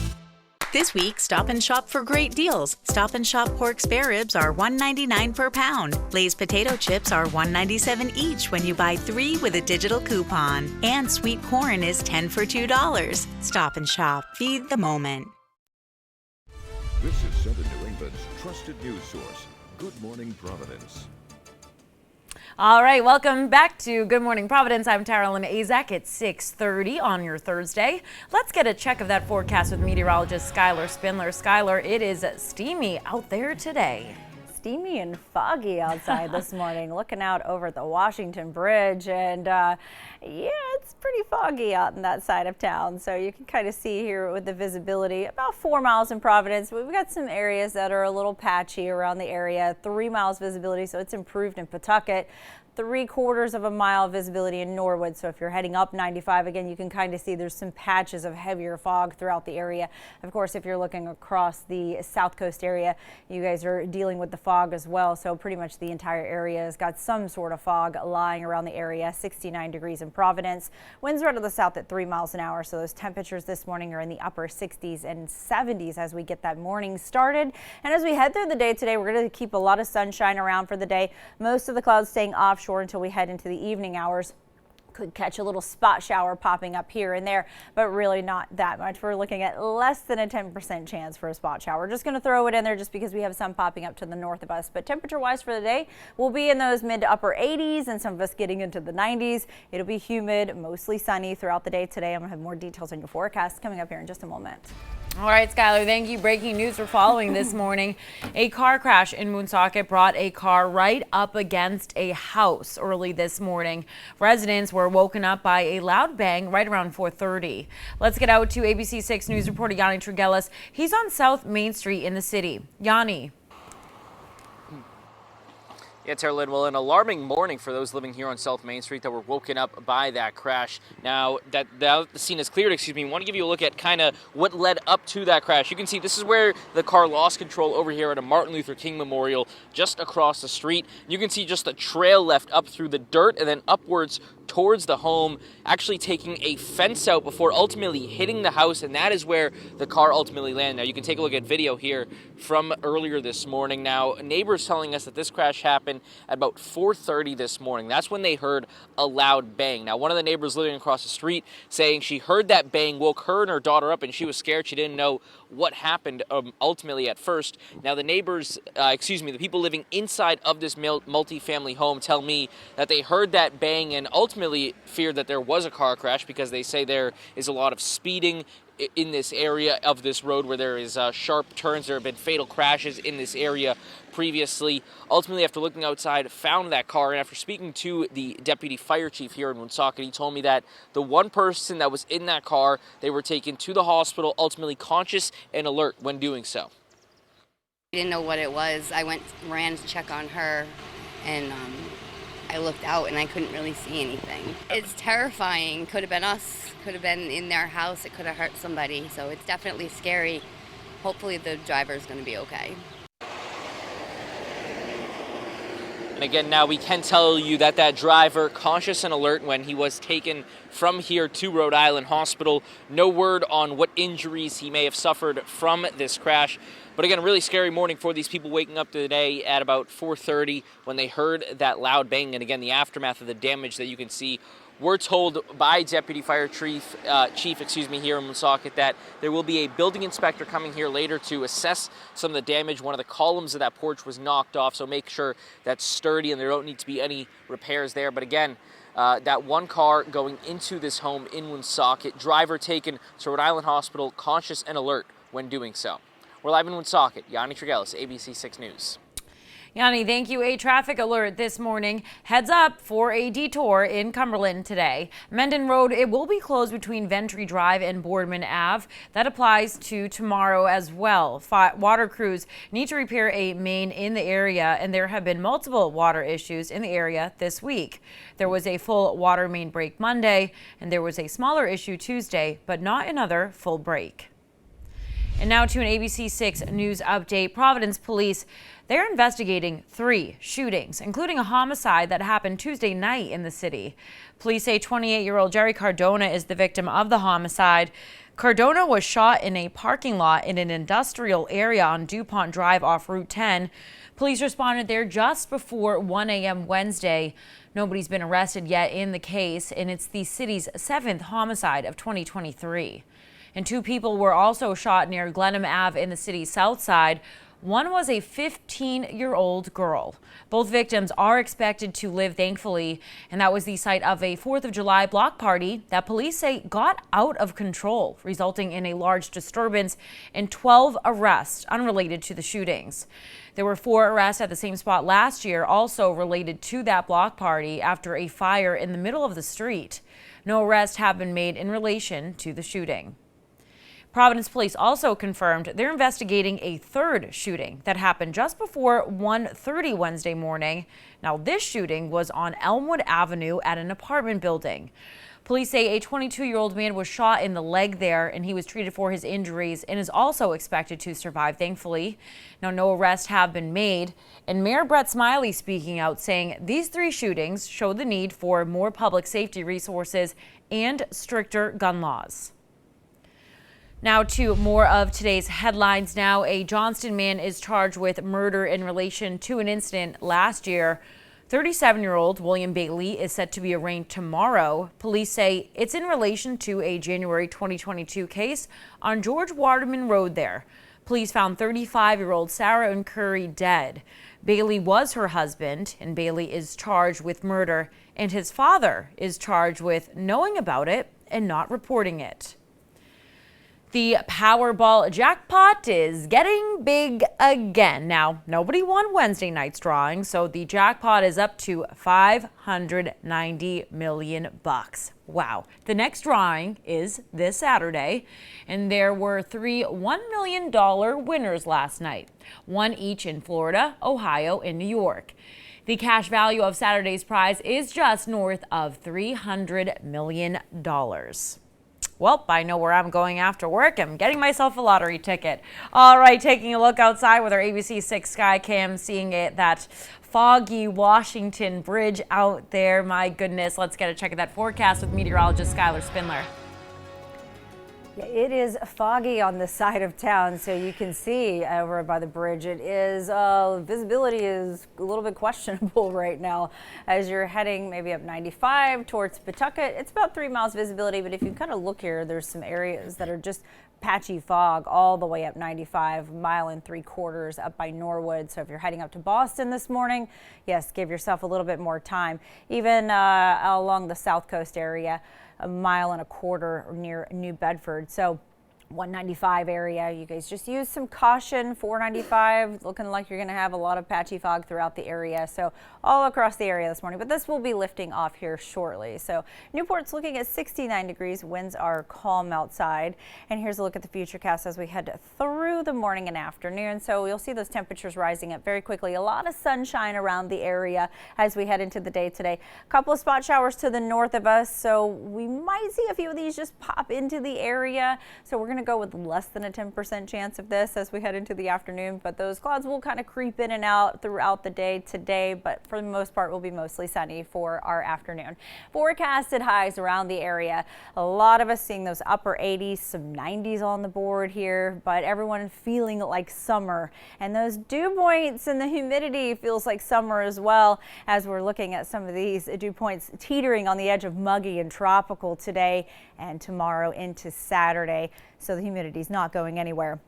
This week, Stop and Shop for great deals. Stop and Shop pork spare ribs are $1.99 per pound. Lay's potato chips are $1.97 each when you buy 3 with a digital coupon. And sweet corn is 10 for $2. Stop and Shop. Feed the moment. This is Southern New England's trusted news source, Good Morning Providence. All right, welcome back to Good Morning Providence. I'm Taralyn Azak at 6:30 on your Thursday. Let's get a check of that forecast with meteorologist Skylar Spindler. Skylar, it is steamy out there today. Steamy and foggy outside this morning. Looking out over the Washington Bridge, and yeah, it's pretty foggy out in that side of town. So you can kind of see here with the visibility about 4 miles in Providence. We've got some areas that are a little patchy around the area. 3 miles visibility, so it's improved in Pawtucket. 3/4 of a mile visibility in Norwood. So if you're heading up 95, again, you can kind of see there's some patches of heavier fog throughout the area. Of course, if you're looking across the South Coast area, you guys are dealing with the fog as well. So pretty much the entire area has got some sort of fog lying around the area. 69 degrees in Providence. Winds are out of the south at 3 miles an hour. So those temperatures this morning are in the upper 60s and 70s as we get that morning started. And as we head through the day today, we're going to keep a lot of sunshine around for the day. Most of the clouds staying offshore until we head into the evening hours. Could catch a little spot shower popping up here and there, but really not that much. We're looking at less than a 10% chance for a spot shower. Just going to throw it in there just because we have some popping up to the north of us. But temperature wise for the day, we'll be in those mid to upper 80s and some of us getting into the 90s. It'll be humid, mostly sunny throughout the day today. I'm going to have more details on your forecast coming up here in just a moment. All right, Skylar, thank you. Breaking news we're following this morning. A car crash in Woonsocket brought a car right up against a house early this morning. Residents were woken up by a loud bang right around 4:30. Let's get out to ABC 6 News reporter Yanni Trigelis. He's on South Main Street in the city. Yanni. Yeah, Taralyn, well, an alarming morning for those living here on South Main Street that were woken up by that crash. Now that the scene is cleared, I want to give you a look at kind of what led up to that crash. You can see this is where the car lost control over here at a Martin Luther King Memorial just across the street. You can see just a trail left up through the dirt and then upwards towards the home, actually taking a fence out before ultimately hitting the house, and that is where the car ultimately landed. Now you can take a look at video here from earlier this morning. Now neighbors telling us that this crash happened at about 4:30 this morning. That's when they heard a loud bang. Now one of the neighbors living across the street saying she heard that bang, woke her and her daughter up, and she was scared. She didn't know what happened ultimately at first. Now the neighbors, the people living inside of this multi-family home tell me that they heard that bang and ultimately feared that there was a car crash because they say there is a lot of speeding in this area of this road where there is sharp turns. There have been fatal crashes in this area previously. Ultimately, after looking outside, found that car, and after speaking to the deputy fire chief here in Woonsocket, he told me that the one person that was in that car, they were taken to the hospital, ultimately conscious and alert when doing so. I didn't know what it was. I ran to check on her, and I looked out and I couldn't really see anything. It's terrifying. Could have been us, could have been in their house, it could have hurt somebody, so it's definitely scary. Hopefully the driver is going to be okay. And again, now we can tell you that that driver, conscious and alert when he was taken from here to Rhode Island Hospital. No word on what injuries he may have suffered from this crash. But again, a really scary morning for these people waking up today at about 4:30 when they heard that loud bang. And again, the aftermath of the damage that you can see. We're told by Deputy Fire Chief here in Woonsocket that there will be a building inspector coming here later to assess some of the damage. One of the columns of that porch was knocked off, so make sure that's sturdy and there don't need to be any repairs there. But again, that one car going into this home in Woonsocket, driver taken to Rhode Island Hospital, conscious and alert when doing so. We're live in Woonsocket. Yanni Trigelis, ABC 6 News. Yanni, thank you. A traffic alert this morning. Heads up for a detour in Cumberland today. Mendon Road, it will be closed between Ventry Drive and Boardman Ave. That applies to tomorrow as well. Water crews need to repair a main in the area, and there have been multiple water issues in the area this week. There was a full water main break Monday, and there was a smaller issue Tuesday, but not another full break. And now to an ABC 6 News update. Providence police, they're investigating 3 shootings, including a homicide that happened Tuesday night in the city. Police say 28-year-old Jerry Cardona is the victim of the homicide. Cardona was shot in a parking lot in an industrial area on DuPont Drive off Route 10. Police responded there just before 1 a.m. Wednesday. Nobody's been arrested yet in the case, and it's the city's 7th homicide of 2023. And 2 people were also shot near Glenham Ave in the city's south side. One was a 15-year-old girl. Both victims are expected to live, thankfully, and that was the site of a 4th of July block party that police say got out of control, resulting in a large disturbance and 12 arrests unrelated to the shootings. There were 4 arrests at the same spot last year, also related to that block party after a fire in the middle of the street. No arrests have been made in relation to the shooting. Providence police also confirmed they're investigating a 3rd shooting that happened just before 1:30 Wednesday morning. Now, this shooting was on Elmwood Avenue at an apartment building. Police say a 22-year-old man was shot in the leg there, and he was treated for his injuries and is also expected to survive, thankfully. Now, no arrests have been made, and Mayor Brett Smiley speaking out saying these 3 shootings show the need for more public safety resources and stricter gun laws. Now to more of today's headlines. Now, a Johnston man is charged with murder in relation to an incident last year. 37-year-old William Bailey is set to be arraigned tomorrow. Police say it's in relation to a January 2022 case on George Waterman Road there. Police found 35-year-old Sarah Curry dead. Bailey was her husband, and Bailey is charged with murder, and his father is charged with knowing about it and not reporting it. The Powerball jackpot is getting big again. Now, nobody won Wednesday night's drawing, so the jackpot is up to $590 million. Wow. The next drawing is this Saturday, and there were 3 $1 million winners last night, one each in Florida, Ohio, and New York. The cash value of Saturday's prize is just north of $300 million. Well, I know where I'm going after work. I'm getting myself a lottery ticket. All right, taking a look outside with our ABC 6 Sky Cam, seeing that foggy Washington Bridge out there. My goodness, let's get a check of that forecast with meteorologist Skylar Spindler. Yeah, it is foggy on the side of town, so you can see over by the bridge. It is visibility is a little bit questionable right now as you're heading maybe up 95 towards Pawtucket. It's about 3 miles visibility, but if you kind of look here, there's some areas that are just patchy fog all the way up 95, 1.75 miles up by Norwood. So if you're heading up to Boston this morning, yes, give yourself a little bit more time. Even along the South Coast area, 1.25 miles near New Bedford. So 195 area, you guys just use some caution. 495 looking like you're going to have a lot of patchy fog throughout the area, so all across the area this morning, but this will be lifting off here shortly. So Newport's looking at 69 degrees. Winds are calm outside, and here's a look at the futurecast as we head through the morning and afternoon. So you'll see those temperatures rising up very quickly. A lot of sunshine around the area as we head into the day today. A couple of spot showers to the north of us, so we might see a few of these just pop into the area. So we're going to go with less than a 10% chance of this as we head into the afternoon, but those clouds will kind of creep in and out throughout the day today, but for the most part will be mostly sunny for our afternoon. Forecasted highs around the area. A lot of us seeing those upper 80s, some 90s on the board here, but everyone feeling like summer, and those dew points and the humidity feels like summer as well, as we're looking at some of these dew points teetering on the edge of muggy and tropical today and tomorrow into Saturday. So the humidity is not going anywhere.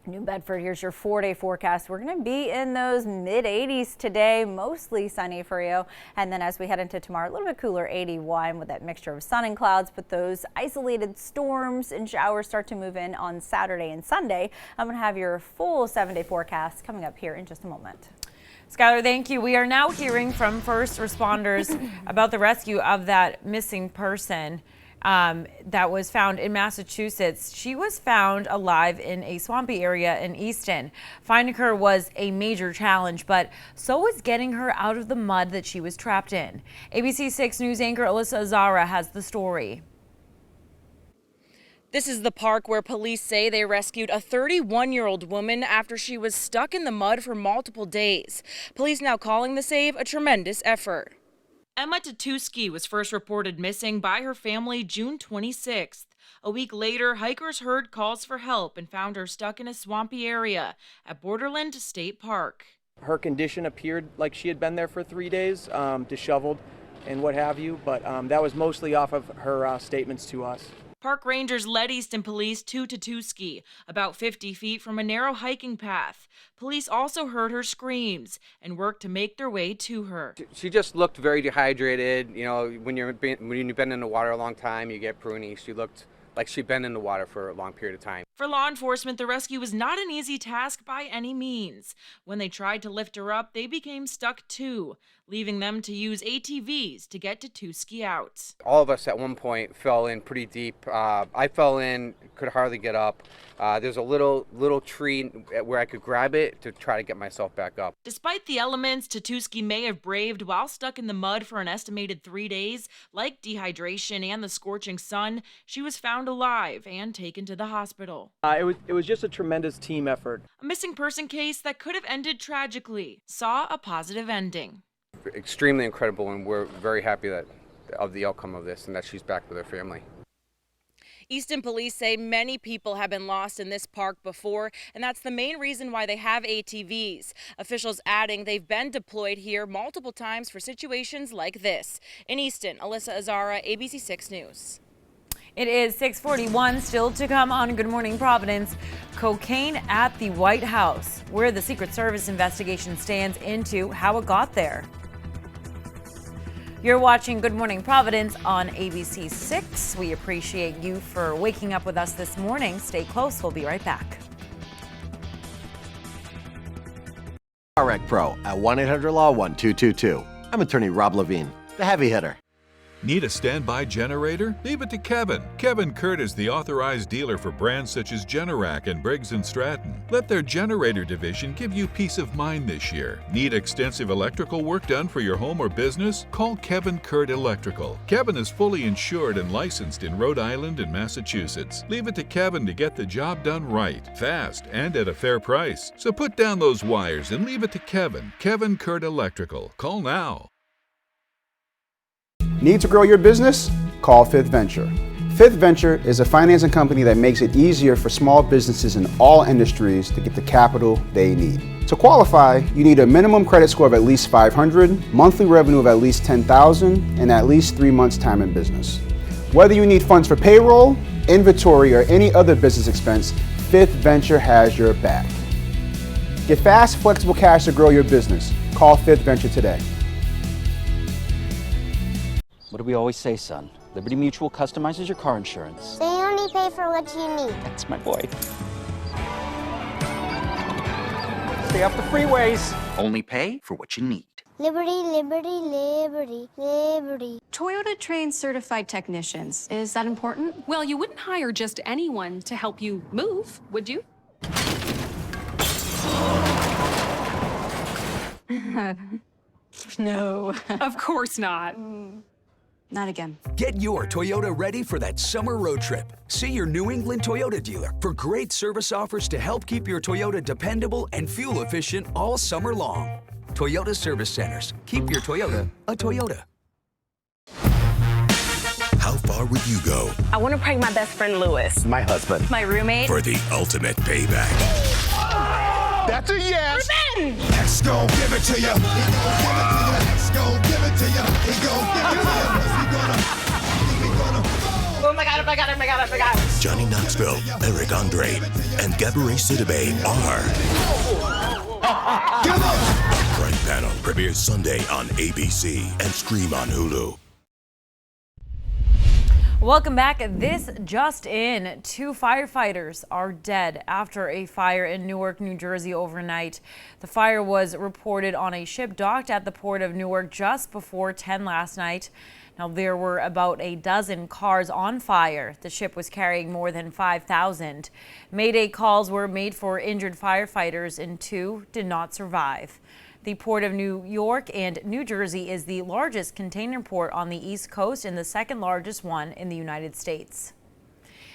New Bedford, here's your 4-day forecast. We're going to be in those mid 80s today, mostly sunny for you. And then as we head into tomorrow, a little bit cooler, 81 with that mixture of sun and clouds, but those isolated storms and showers start to move in on Saturday and Sunday. I'm going to have your full 7-day forecast coming up here in just a moment. Skylar, thank you. We are now hearing from first responders about the rescue of that missing person that was found in Massachusetts. She was found alive in a swampy area in Easton. Finding her was a major challenge, but so was getting her out of the mud that she was trapped in. ABC 6 News anchor Alyssa Azara has the story. This is the park where police say they rescued a 31-year-old woman after she was stuck in the mud for multiple days. Police now calling the save a tremendous effort. Emma Tatuski was first reported missing by her family June 26th. A week later, hikers heard calls for help and found her stuck in a swampy area at Borderland State Park. Her condition appeared like she had been there for 3 days, disheveled and what have you, but that was mostly off of her statements to us. Park rangers led Easton police to Tatuski, about 50 feet from a narrow hiking path. Police also heard her screams and worked to make their way to her. She just looked very dehydrated. You know, when you've been in the water a long time, you get pruny. She looked like she'd been in the water for a long period of time. For law enforcement, the rescue was not an easy task by any means. When they tried to lift her up, they became stuck too, leaving them to use ATVs to get Tatuski out. All of us at one point fell in pretty deep. I fell in, could hardly get up. There's a little tree where I could grab it to try to get myself back up. Despite the elements Tatuski may have braved while stuck in the mud for an estimated 3 days, like dehydration and the scorching sun, she was found alive and taken to the hospital. It was just a tremendous team effort. A missing person case that could have ended tragically saw a positive ending. Extremely incredible, and we're very happy of the outcome of this and that she's back with her family. Easton police say many people have been lost in this park before, and that's the main reason why they have ATVs. Officials adding they've been deployed here multiple times for situations like this. In Easton, Alyssa Azara, ABC 6 News. It is 6:41, still to come on Good Morning Providence. Cocaine at the White House, where the Secret Service investigation stands into how it got there. You're watching Good Morning Providence on ABC 6. We appreciate you for waking up with us this morning. Stay close. We'll be right back. CarWreck Pro at 1-800-LAW-1222. I'm attorney Rob Levine, the heavy hitter. Need a standby generator? Leave it to Kevin. Kevin Kurt is the authorized dealer for brands such as Generac and Briggs & Stratton. Let their generator division give you peace of mind this year. Need extensive electrical work done for your home or business? Call Kevin Kurt Electrical. Kevin is fully insured and licensed in Rhode Island and Massachusetts. Leave it to Kevin to get the job done right, fast, and at a fair price. So put down those wires and leave it to Kevin. Kevin Kurt Electrical. Call now. Need to grow your business? Call Fifth Venture. Fifth Venture is a financing company that makes it easier for small businesses in all industries to get the capital they need. To qualify, you need a minimum credit score of at least 500, monthly revenue of at least $10,000, and at least 3 months' time in business. Whether you need funds for payroll, inventory, or any other business expense, Fifth Venture has your back. Get fast, flexible cash to grow your business. Call Fifth Venture today. What do we always say, son? Liberty Mutual customizes your car insurance. They only pay for what you need. That's my boy. Stay off the freeways. Only pay for what you need. Liberty, liberty, liberty, liberty. Toyota trains certified technicians. Is that important? Well, you wouldn't hire just anyone to help you move, would you? No. Of course not. Not again. Get your Toyota ready for that summer road trip. See your New England Toyota dealer for great service offers to help keep your Toyota dependable and fuel efficient all summer long. Toyota Service Centers. Keep your Toyota a Toyota. How far would you go? I want to prank my best friend Lewis. My husband. My roommate. For the ultimate payback. That's a yes. Revenge! X gon' give it to ya. X gon' give it to ya. He gon' give it to ya. Oh my god, oh my god, oh my god, oh my god. Johnny Knoxville, Eric Andre, and Gabourey Sidibe are Prank Panel premieres Sunday on ABC and stream on Hulu. Welcome back. This just in, 2 firefighters are dead after a fire in Newark, New Jersey overnight. The fire was reported on a ship docked at the port of Newark just before 10 last night. Now, there were about a dozen cars on fire. The ship was carrying more than 5,000. Mayday calls were made for injured firefighters and 2 did not survive. The Port of New York and New Jersey is the largest container port on the East Coast and the second largest one in the United States.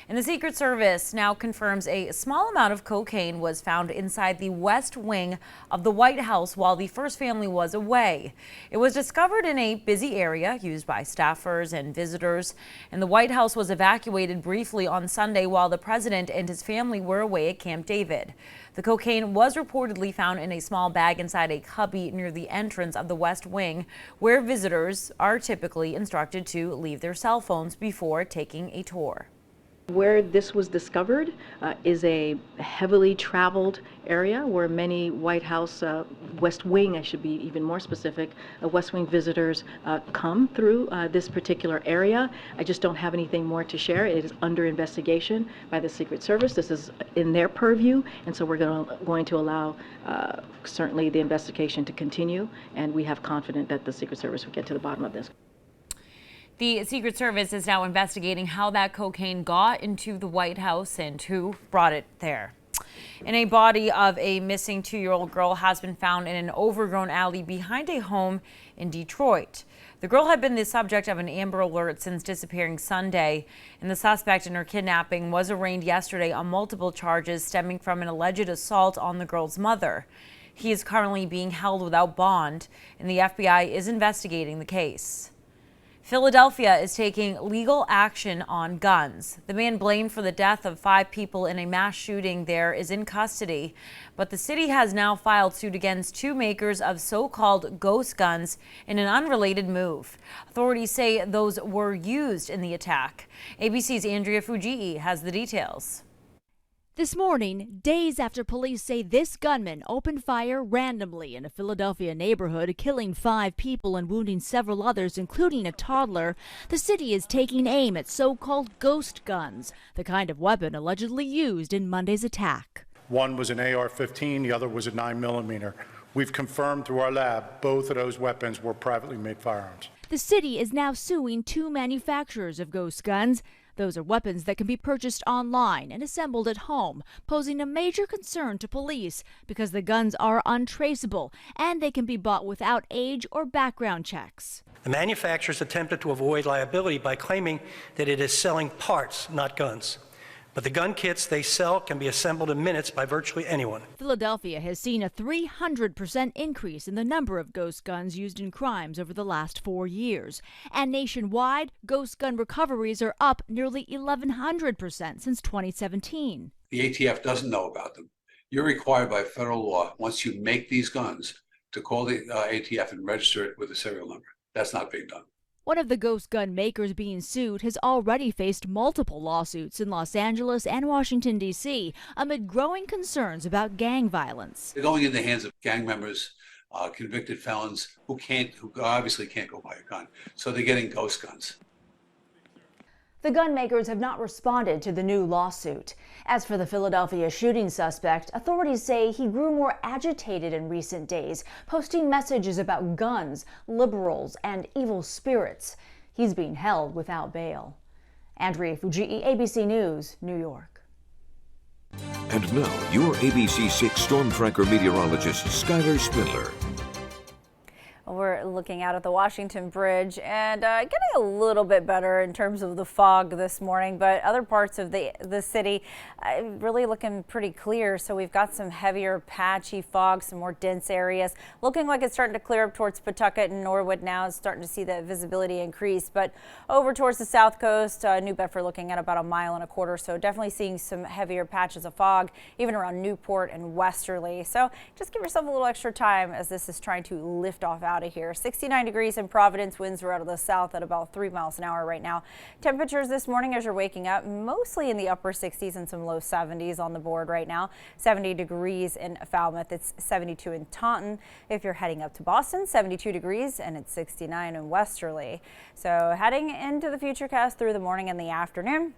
And the Secret Service now confirms a small amount of cocaine was found inside the West Wing of the White House while the first family was away. It was discovered in a busy area used by staffers and visitors, and the White House was evacuated briefly on Sunday while the president and his family were away at Camp David. The cocaine was reportedly found in a small bag inside a cubby near the entrance of the West Wing, where visitors are typically instructed to leave their cell phones before taking a tour. Where this was discovered is a heavily traveled area where many White House, West Wing, I should be even more specific, West Wing visitors come through this particular area. I just don't have anything more to share. It is under investigation by the Secret Service. This is in their purview, and so we're going to allow certainly the investigation to continue, and we have confidence that the Secret Service will get to the bottom of this. The Secret Service is now investigating how that cocaine got into the White House and who brought it there. And a body of a missing 2-year-old girl has been found in an overgrown alley behind a home in Detroit. The girl had been the subject of an Amber Alert since disappearing Sunday, and the suspect in her kidnapping was arraigned yesterday on multiple charges stemming from an alleged assault on the girl's mother. He is currently being held without bond, and the FBI is investigating the case. Philadelphia is taking legal action on guns. The man blamed for the death of 5 people in a mass shooting there is in custody, but the city has now filed suit against 2 makers of so-called ghost guns in an unrelated move. Authorities say those were used in the attack. ABC's Andrea Fujii has the details. This morning, days after police say this gunman opened fire randomly in a Philadelphia neighborhood, killing 5 people and wounding several others, including a toddler, the city is taking aim at so-called ghost guns, the kind of weapon allegedly used in Monday's attack. One was an AR-15, the other was a 9mm. We've confirmed through our lab both of those weapons were privately made firearms. The city is now suing 2 manufacturers of ghost guns. Those are weapons that can be purchased online and assembled at home, posing a major concern to police because the guns are untraceable and they can be bought without age or background checks. The manufacturers attempted to avoid liability by claiming that it is selling parts, not guns. But the gun kits they sell can be assembled in minutes by virtually anyone. Philadelphia has seen a 300% increase in the number of ghost guns used in crimes over the last 4 years. And nationwide, ghost gun recoveries are up nearly 1,100% since 2017. The ATF doesn't know about them. You're required by federal law, once you make these guns, to call the ATF and register it with a serial number. That's not being done. One of the ghost gun makers being sued has already faced multiple lawsuits in Los Angeles and Washington, D.C., amid growing concerns about gang violence. They're going in the hands of gang members, convicted felons who obviously can't go buy a gun. So they're getting ghost guns. The gun makers have not responded to the new lawsuit. As for the Philadelphia shooting suspect, authorities say he grew more agitated in recent days, posting messages about guns, liberals, and evil spirits. He's being held without bail. Andrea Fujii, ABC News, New York. And now, your ABC 6 Storm Tracker meteorologist, Skylar Spindler. We're looking out at the Washington Bridge and getting a little bit better in terms of the fog this morning, but other parts of the city really looking pretty clear. So we've got some heavier patchy fog, some more dense areas. Looking like it's starting to clear up towards Pawtucket and Norwood now. It's starting to see the visibility increase, but over towards the south coast, New Bedford looking at about 1.25 miles. So definitely seeing some heavier patches of fog, even around Newport and Westerly. So just give yourself a little extra time as this is trying to lift off out out of here. 69 degrees in Providence. Winds are out of the south at about 3 miles an hour right now. Temperatures this morning as you're waking up, mostly in the upper 60s and some low 70s on the board right now. 70 degrees in Falmouth. It's 72 in Taunton. If you're heading up to Boston, 72 degrees, and it's 69 in Westerly. So heading into the Futurecast through the morning and the afternoon,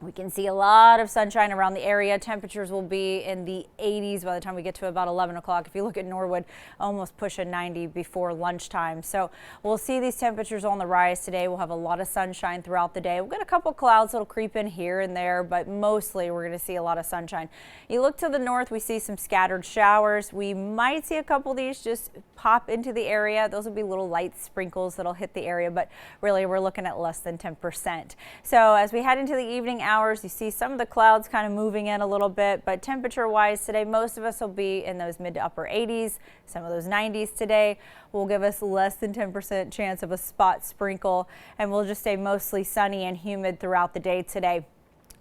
we can see a lot of sunshine around the area. Temperatures will be in the 80s by the time we get to about 11 o'clock. If you look at Norwood, almost pushing 90 before lunchtime. So we'll see these temperatures on the rise today. We'll have a lot of sunshine throughout the day. We'll get a couple clouds that'll creep in here and there, but mostly we're going to see a lot of sunshine. You look to the north, we see some scattered showers. We might see a couple of these just pop into the area. Those will be little light sprinkles that'll hit the area, but really we're looking at less than 10%. So as we head into the evening hours, you see some of the clouds kind of moving in a little bit, but temperature wise today, most of us will be in those mid to upper 80s, some of those 90s today will give us less than 10% chance of a spot sprinkle, and we'll just stay mostly sunny and humid throughout the day today.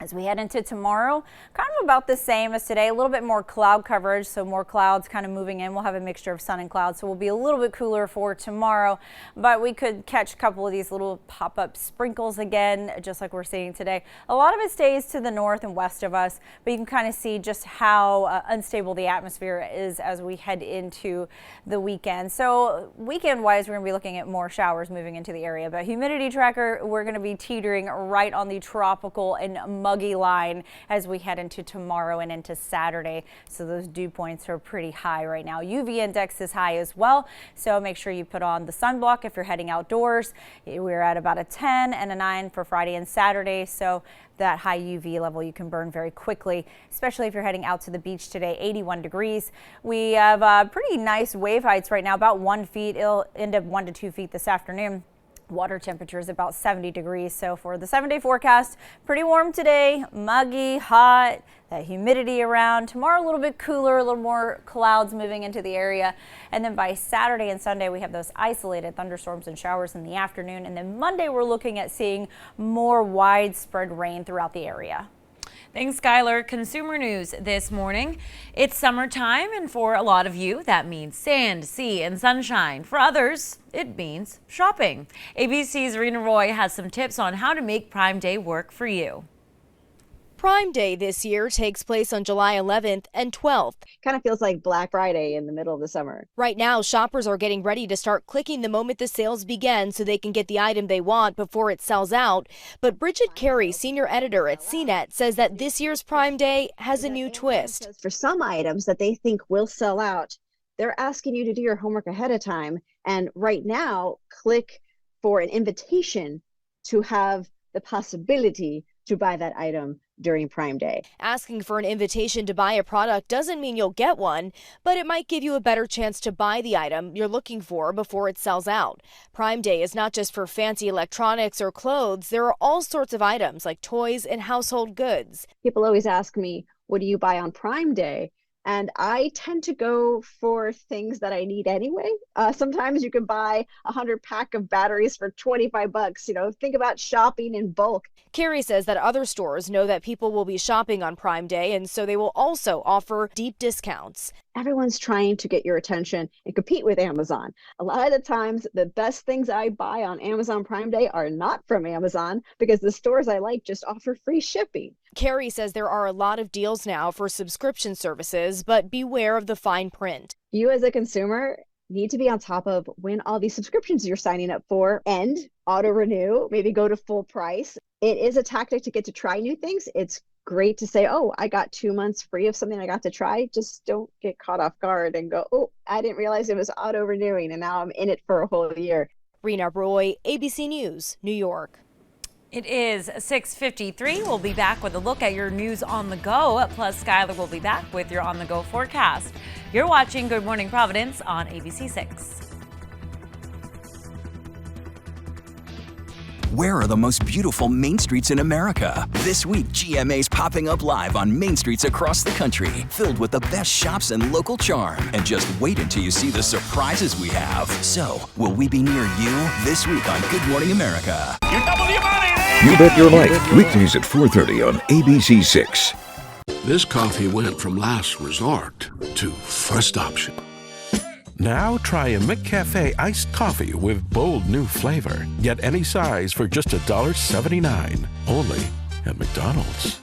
As we head into tomorrow, kind of about the same as today, a little bit more cloud coverage, so more clouds kind of moving in. We'll have a mixture of sun and clouds, so we'll be a little bit cooler for tomorrow, but we could catch a couple of these little pop-up sprinkles again, just like we're seeing today. A lot of it stays to the north and west of us, but you can kind of see just how unstable the atmosphere is as we head into the weekend. So weekend-wise, we're going to be looking at more showers moving into the area, but humidity tracker, we're going to be teetering right on the tropical and muggy line as we head into tomorrow and into Saturday. So those dew points are pretty high right now. UV index is high as well. So make sure you put on the sunblock if you're heading outdoors. We're at about a 10 and a 9 for Friday and Saturday. So that high UV level you can burn very quickly, especially if you're heading out to the beach today. 81 degrees. We have pretty nice wave heights right now, about 1 foot. It'll end up 1 to 2 feet this afternoon. Water temperature is about 70 degrees. So for the 7-day forecast, pretty warm today, muggy, hot, that humidity around. Tomorrow a little bit cooler, a little more clouds moving into the area. And then by Saturday and Sunday, we have those isolated thunderstorms and showers in the afternoon. And then Monday, we're looking at seeing more widespread rain throughout the area. Thanks, Skylar. Consumer news this morning. It's summertime, and for a lot of you, that means sand, sea, and sunshine. For others, it means shopping. ABC's Rena Roy has some tips on how to make Prime Day work for you. Prime Day this year takes place on July 11th and 12th. Kind of feels like Black Friday in the middle of the summer. Right now, shoppers are getting ready to start clicking the moment the sales begin so they can get the item they want before it sells out. But Bridget Carey, senior editor at CNET, says that this year's Prime Day has a new twist. For some items that they think will sell out, they're asking you to do your homework ahead of time. And right now, click for an invitation to have the possibility to buy that item during Prime Day. Asking for an invitation to buy a product doesn't mean you'll get one, but it might give you a better chance to buy the item you're looking for before it sells out. Prime Day is not just for fancy electronics or clothes. There are all sorts of items like toys and household goods. People always ask me, what do you buy on Prime Day? And I tend to go for things that I need anyway. Sometimes you can buy a 100-pack of batteries for $25. You know, think about shopping in bulk. Carrie says that other stores know that people will be shopping on Prime Day, and so they will also offer deep discounts. Everyone's trying to get your attention and compete with Amazon. A lot of the times, the best things I buy on Amazon Prime Day are not from Amazon because the stores I like just offer free shipping. Carrie says there are a lot of deals now for subscription services, but beware of the fine print. You as a consumer need to be on top of when all these subscriptions you're signing up for end, auto renew, maybe go to full price. It is a tactic to get to try new things. It's great to say, oh, I got 2 months free of something I got to try. Just don't get caught off guard and go, oh, I didn't realize it was auto renewing and now I'm in it for a whole year. Rena Roy, ABC News, New York. It is 6:53. We'll be back with a look at your news on the go. Plus, Skylar will be back with your on the go forecast. You're watching Good Morning Providence on ABC 6. Where are the most beautiful main streets in America? This week, GMA's popping up live on main streets across the country, filled with the best shops and local charm. And just wait until you see the surprises we have. So, will we be near you this week on Good Morning America? You double your money! You Bet Your Life, weekdays at 4:30 on ABC 6. This coffee went from last resort to first option. Now try a McCafe iced coffee with bold new flavor. Get any size for just $1.79. Only at McDonald's.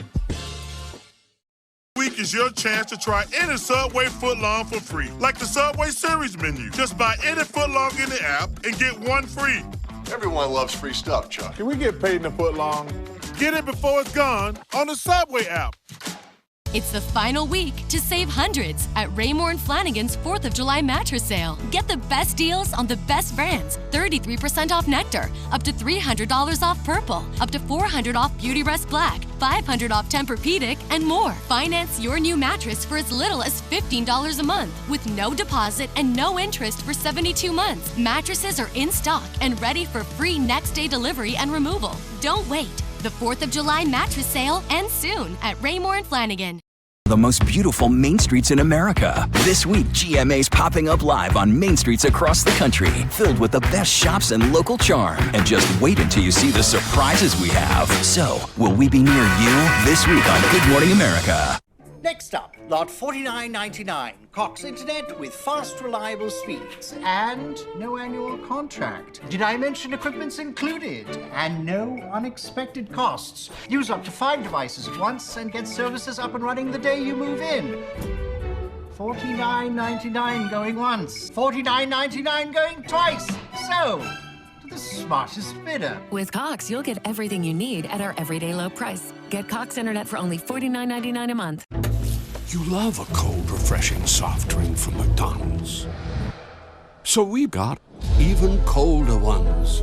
Week is your chance to try any Subway footlong for free. Like the Subway Series menu. Just buy any footlong in the app and get one free. Everyone loves free stuff, Chuck. Can we get paid in a footlong? Get it before it's gone on the Subway app. It's the final week to save hundreds at Raymore and Flanigan's 4th of July mattress sale. Get the best deals on the best brands. 33% off Nectar, up to $300 off Purple, up to $400 off Beautyrest Black, $500 off Tempur-Pedic, and more. Finance your new mattress for as little as $15 a month with no deposit and no interest for 72 months. Mattresses are in stock and ready for free next day delivery and removal. Don't wait. The 4th of July mattress sale ends soon at Raymore and Flanigan. The most beautiful main streets in America. This week, GMA's popping up live on main streets across the country, filled with the best shops and local charm. And just wait until you see the surprises we have. So, will we be near you this week on Good Morning America? Next up, lot 49.99. Cox Internet with fast, reliable speeds and no annual contract. Did I mention equipment's included and no unexpected costs? Use up to 5 devices at once and get services up and running the day you move in. $49.99 going once, $49.99 going twice. So, to the smartest bidder. With Cox, you'll get everything you need at our everyday low price. Get Cox Internet for only $49.99 a month. You love a cold, refreshing soft drink from McDonald's. So we've got even colder ones.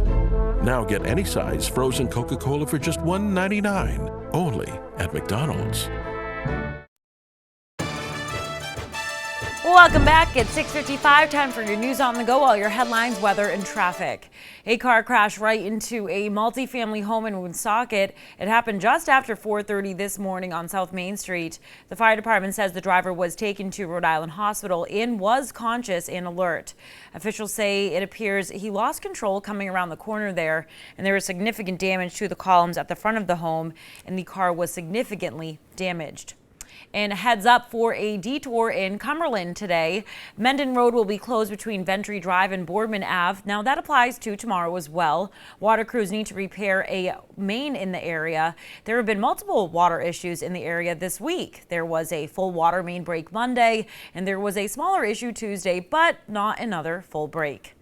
Now get any size frozen Coca-Cola for just $1.99. Only at McDonald's. Welcome back. It's 6:55. Time for your news on the go. All your headlines, weather, and traffic. A car crashed right into a multifamily home in Woonsocket. It happened just after 4:30 this morning on South Main Street. The fire department says the driver was taken to Rhode Island Hospital and was conscious and alert. Officials say it appears he lost control coming around the corner there, and there was significant damage to the columns at the front of the home, and the car was significantly damaged. And a heads up for a detour in Cumberland today. Mendon Road will be closed between Ventry Drive and Boardman Ave. Now that applies to tomorrow as well. Water crews need to repair a main in the area. There have been multiple water issues in the area this week. There was a full water main break Monday, and there was a smaller issue Tuesday, but not another full break.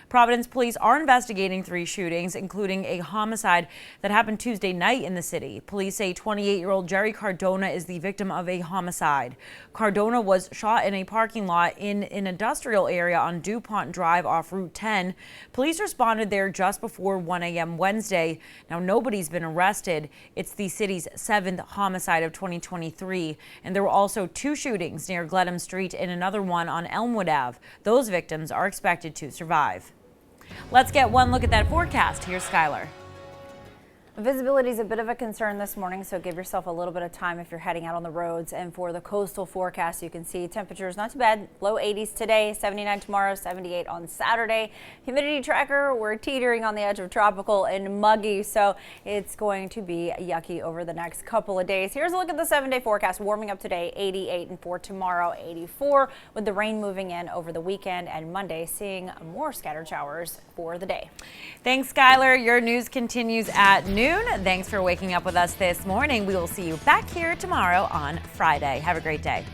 Providence police are investigating 3 shootings, including a homicide that happened Tuesday night in the city. Police say 28-year-old Jerry Cardona is the victim of a homicide. Cardona was shot in a parking lot in an industrial area on DuPont Drive off Route 10. Police responded there just before 1 a.m. Wednesday. Now, nobody's been arrested. It's the city's 7th homicide of 2023. And there were also 2 shootings near Glenham Street and another one on Elmwood Ave. Those victims are expected to survive. Let's get one look at that forecast. Here's Skylar. Visibility is a bit of a concern this morning, so give yourself a little bit of time if you're heading out on the roads. And for the coastal forecast, you can see temperatures not too bad. Low 80s today, 79 tomorrow, 78 on Saturday. Humidity tracker, we're teetering on the edge of tropical and muggy, so it's going to be yucky over the next couple of days. Here's a look at the 7-day forecast. Warming up today, 88, and for tomorrow, 84, with the rain moving in over the weekend and Monday, seeing more scattered showers for the day. Thanks, Skylar. Your news continues at noon. Thanks for waking up with us this morning. We will see you back here tomorrow on Friday. Have a great day.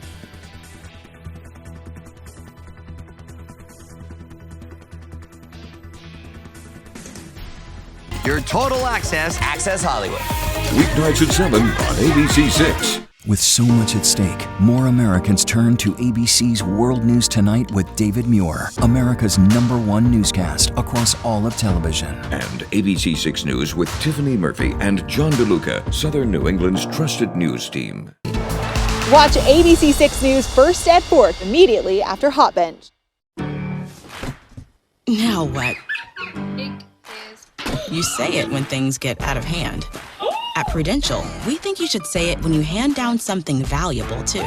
Your total access Hollywood. Weeknights at 7 on ABC 6. With so much at stake, more Americans turn to ABC's World News Tonight with David Muir, America's #1 newscast across all of television. And ABC 6 News with Tiffany Murphy and John DeLuca, Southern New England's trusted news team. Watch ABC 6 News first at 4 immediately after Hot Bench. Now what? You say it when things get out of hand. At Prudential, we think you should say it when you hand down something valuable, too.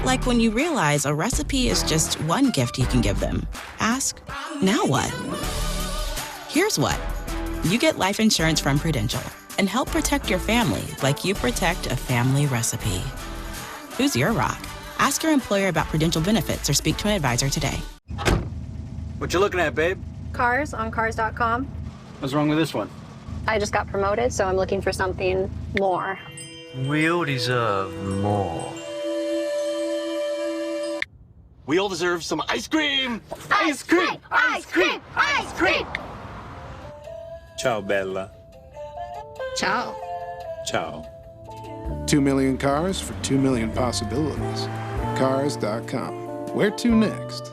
Like when you realize a recipe is just one gift you can give them. Ask, now what? Here's what. You get life insurance from Prudential and help protect your family like you protect a family recipe. Who's your rock? Ask your employer about Prudential benefits or speak to an advisor today. What you looking at, babe? Cars on cars.com. What's wrong with this one? I just got promoted, so I'm looking for something more. We all deserve more. We all deserve some ice cream! Ice cream! Ice cream! Ice cream! Ciao, Bella. Ciao. Ciao. 2 million cars for 2 million possibilities. Cars.com. Where to next?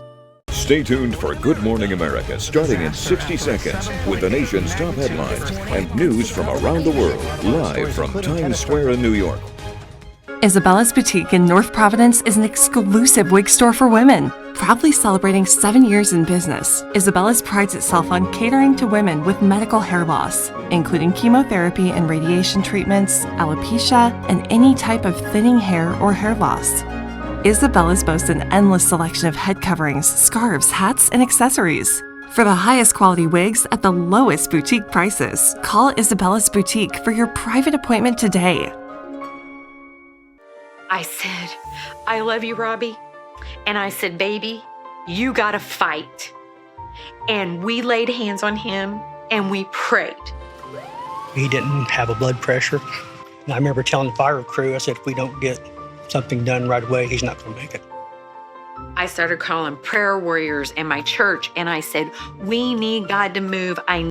Stay tuned for Good Morning America, starting in 60 seconds, with the nation's top headlines and news from around the world, live from Times Square in New York. Isabella's Boutique in North Providence is an exclusive wig store for women. Proudly celebrating 7 years in business, Isabella's prides itself on catering to women with medical hair loss, including chemotherapy and radiation treatments, alopecia, and any type of thinning hair or hair loss. Isabella's boasts an endless selection of head coverings, scarves, hats, and accessories. For the highest quality wigs at the lowest boutique prices, call Isabella's Boutique for your private appointment today. I said, I love you, Robbie. And I said, baby, you gotta fight. And we laid hands on him and we prayed. He didn't have a blood pressure. And I remember telling the fire crew, I said, if we don't get something done right away, he's not gonna make it. I started calling prayer warriors in my church and I said, we need God to move. I